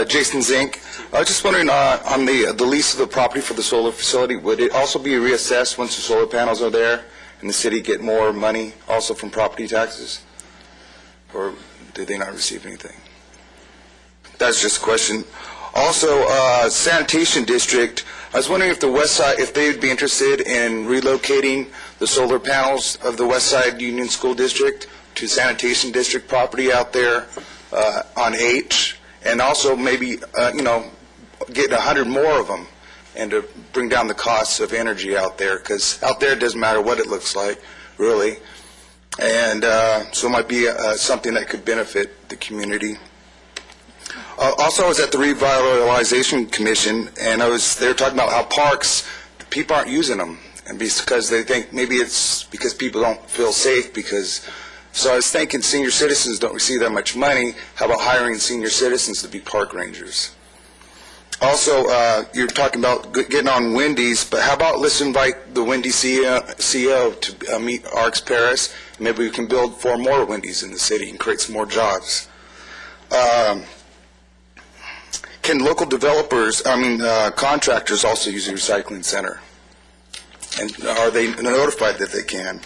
Jason Zink. I was just wondering, on the lease of the property for the solar facility, would it also be reassessed once the solar panels are there and the city get more money also from property taxes? Or did they not receive anything? That's just a question. Also, sanitation district, I was wondering if the West Side, if they would be interested in relocating the solar panels of the West Side Union School District to sanitation district property out there on H, and also maybe, get 100 more of them and to bring down the costs of energy out there, because out there it doesn't matter what it looks like, really. And so it might be something that could benefit the community. Also, I was at the Revitalization Commission, and they were talking about how parks, people aren't using them, and because they think maybe it's because people don't feel safe. So I was thinking senior citizens don't receive that much money. How about hiring senior citizens to be park rangers? Also, you're talking about getting on Wendy's, but how about let's invite the Wendy's CEO to meet Arx Paris. Maybe we can build 4 more Wendy's in the city and create some more jobs. Can local contractors also use a recycling center? And are they notified that they can?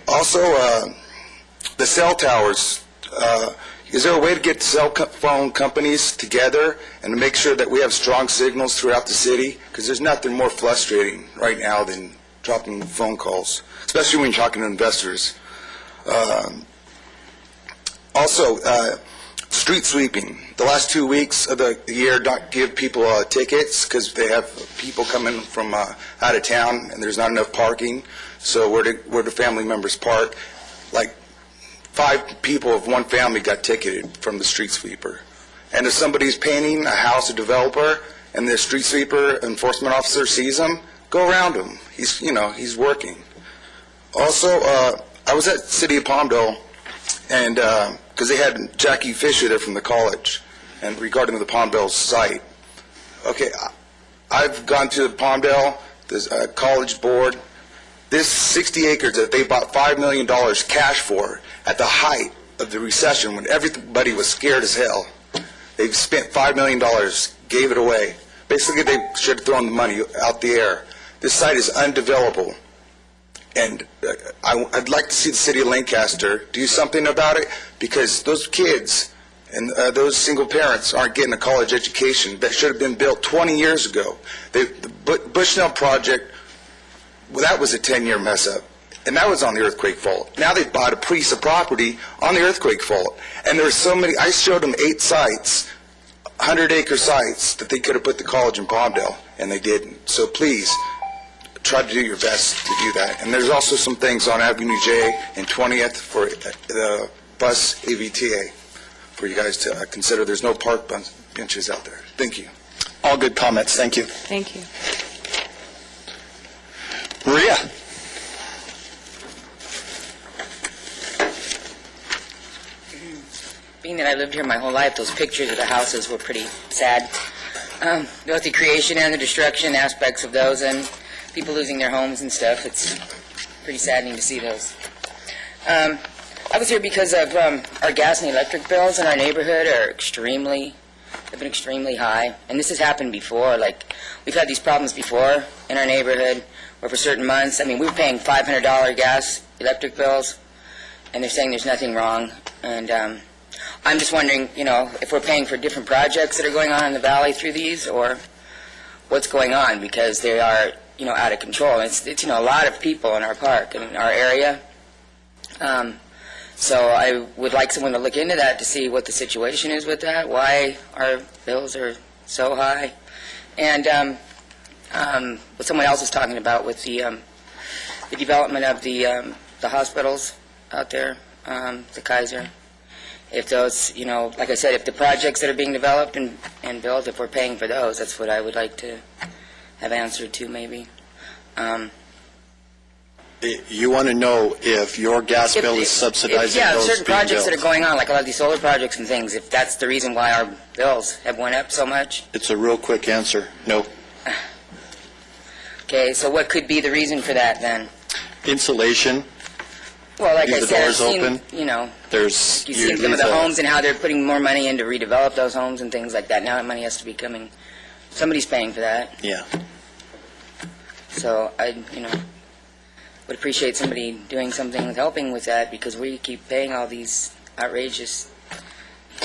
Also, the cell towers, is there a way to get cell phone companies together and to make sure that we have strong signals throughout the city? Because there's nothing more frustrating right now than dropping phone calls, especially when you're talking to investors. Also, street sweeping. The last 2 weeks of the year don't give people tickets because they have people coming from out of town and there's not enough parking. So where do family members park? Like 5 people of one family got ticketed from the street sweeper. And if somebody's painting a house, a developer, and the street sweeper enforcement officer sees him, go around him. He's working. Also, I was at City of Palmdale, and because they had Jackie Fisher there from the college, and regarding the Palmdale site. Okay, I've gone to Palmdale, the college board. This 60 acres that they bought $5 million cash for at the height of the recession when everybody was scared as hell. They spent $5 million, gave it away. Basically, they should have thrown the money out the air. This site is undevelopable. And I'd like to see the city of Lancaster do something about it, because those kids and those single parents aren't getting a college education that should have been built 20 years ago. The Bushnell project, well, that was a 10-year mess-up, and that was on the earthquake fault. Now they bought a piece of property on the earthquake fault, and there were so many. I showed them 8 sites, 100-acre sites, that they could have put the college in Palmdale, and they didn't. So please, try to do your best to do that. And there's also some things on Avenue J and 20th for the bus AVTA for you guys to consider. There's no park benches out there. Thank you. All good comments. Thank you. Thank you. Maria. Being that I lived here my whole life, those pictures of the houses were pretty sad. Both the creation and the destruction aspects of those, and people losing their homes and stuff. It's pretty saddening to see those. I was here because of our gas and electric bills in our neighborhood have been extremely high. And this has happened before. Like, we've had these problems before in our neighborhood where for certain months, we were paying $500 gas, electric bills, and they're saying there's nothing wrong. And I'm just wondering, if we're paying for different projects that are going on in the valley through these, or what's going on, because they are out of control. It's a lot of people in our park and in our area. So I would like someone to look into that to see what the situation is with that, why our bills are so high. And what someone else was talking about with the development of the hospitals out there, the Kaiser. If those, like I said, if the projects that are being developed and built, if we're paying for those, that's what I would like to have answered to, maybe. You want to know if your gas bill is subsidizing Yeah, those certain being projects that built. are going on, like a lot of these solar projects and things, if that's the reason why our bills have went up so much. It's a real quick answer. No. Okay, so what could be the reason for that then? Insulation. Well, like Leave I the said, I've doors seen, open. you know, There's you've seen some of the homes and how they're putting more money in to redevelop those homes and things like that. Now that money has to be coming, somebody's paying for that. Yeah. So I, would appreciate somebody doing something with helping with that, because we keep paying all these outrageous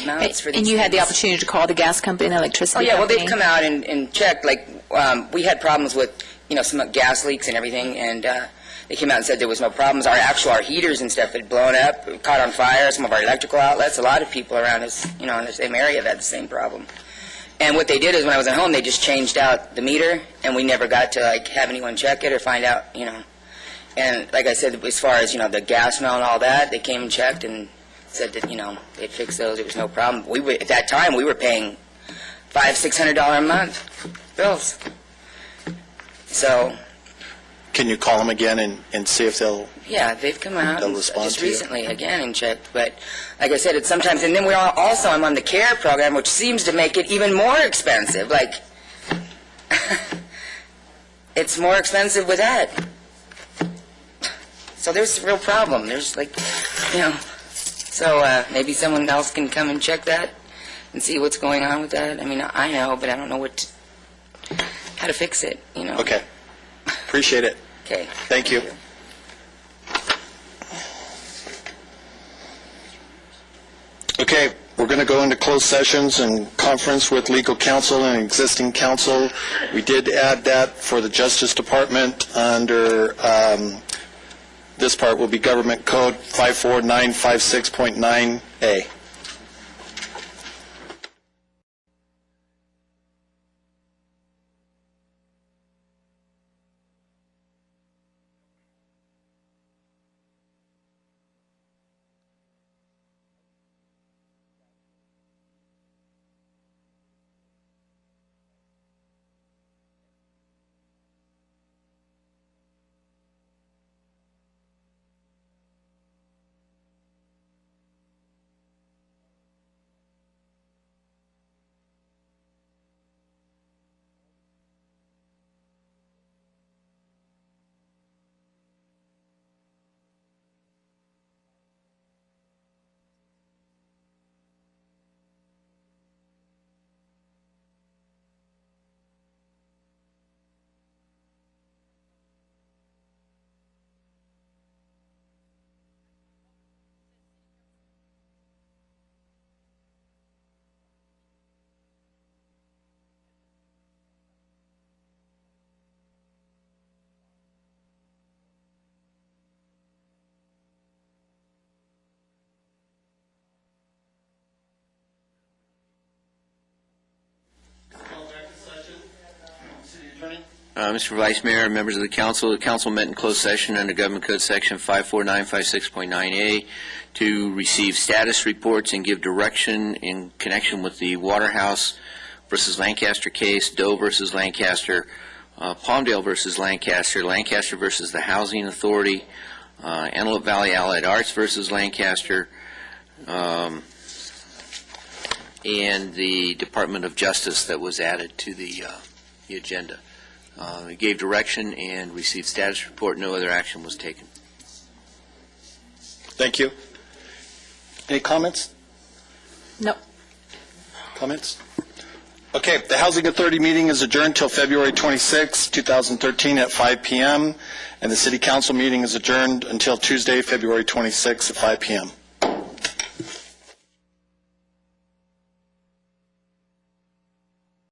amounts for these And you had the things. opportunity to call the gas company and electricity Oh, yeah, well, company? they've come out and checked, like, we had problems with, some gas leaks and everything, and they came out and said there was no problems. Our heaters and stuff had blown up, caught on fire, some of our electrical outlets. A lot of people around us, in the same area have had the same problem. And what they did is, when I was at home, they just changed out the meter, and we never got to, have anyone check it or find out, And like I said, as far as, the gas smell and all that, they came and checked and said that, they'd fix those, there was no problem. At that time, we were paying $500-600 a month bills. So, Can you call them again and see if they'll... yeah, they've come out They'll and respond just to you. recently again and checked. But like I said, it's sometimes, and then I'm on the CARE program, which seems to make it even more expensive. Like, it's more expensive with that. So there's a real problem. There's so maybe someone else can come and check that and see what's going on with that. I mean, I know, but I don't know how to fix it, Okay. Appreciate it. Okay. Thank you. Okay, we're going to go into closed sessions and conference with legal counsel and existing counsel. We did add that for the Justice Department under, this part will be Government Code 54956.9A. Mr. Vice Mayor, members of the council met in closed session under Government Code Section 54956.9A to receive status reports and give direction in connection with the Waterhouse versus Lancaster case, Doe versus Lancaster, Palmdale versus Lancaster, Lancaster versus the Housing Authority, Antelope Valley Allied Arts versus Lancaster, and the Department of Justice that was added to the agenda. It gave direction and received status report. No other action was taken. Thank you. Any comments? No. Comments? Okay, the Housing Authority meeting is adjourned till February 26, 2013 at 5 p.m., and the City Council meeting is adjourned until Tuesday, February 26 at 5 p.m.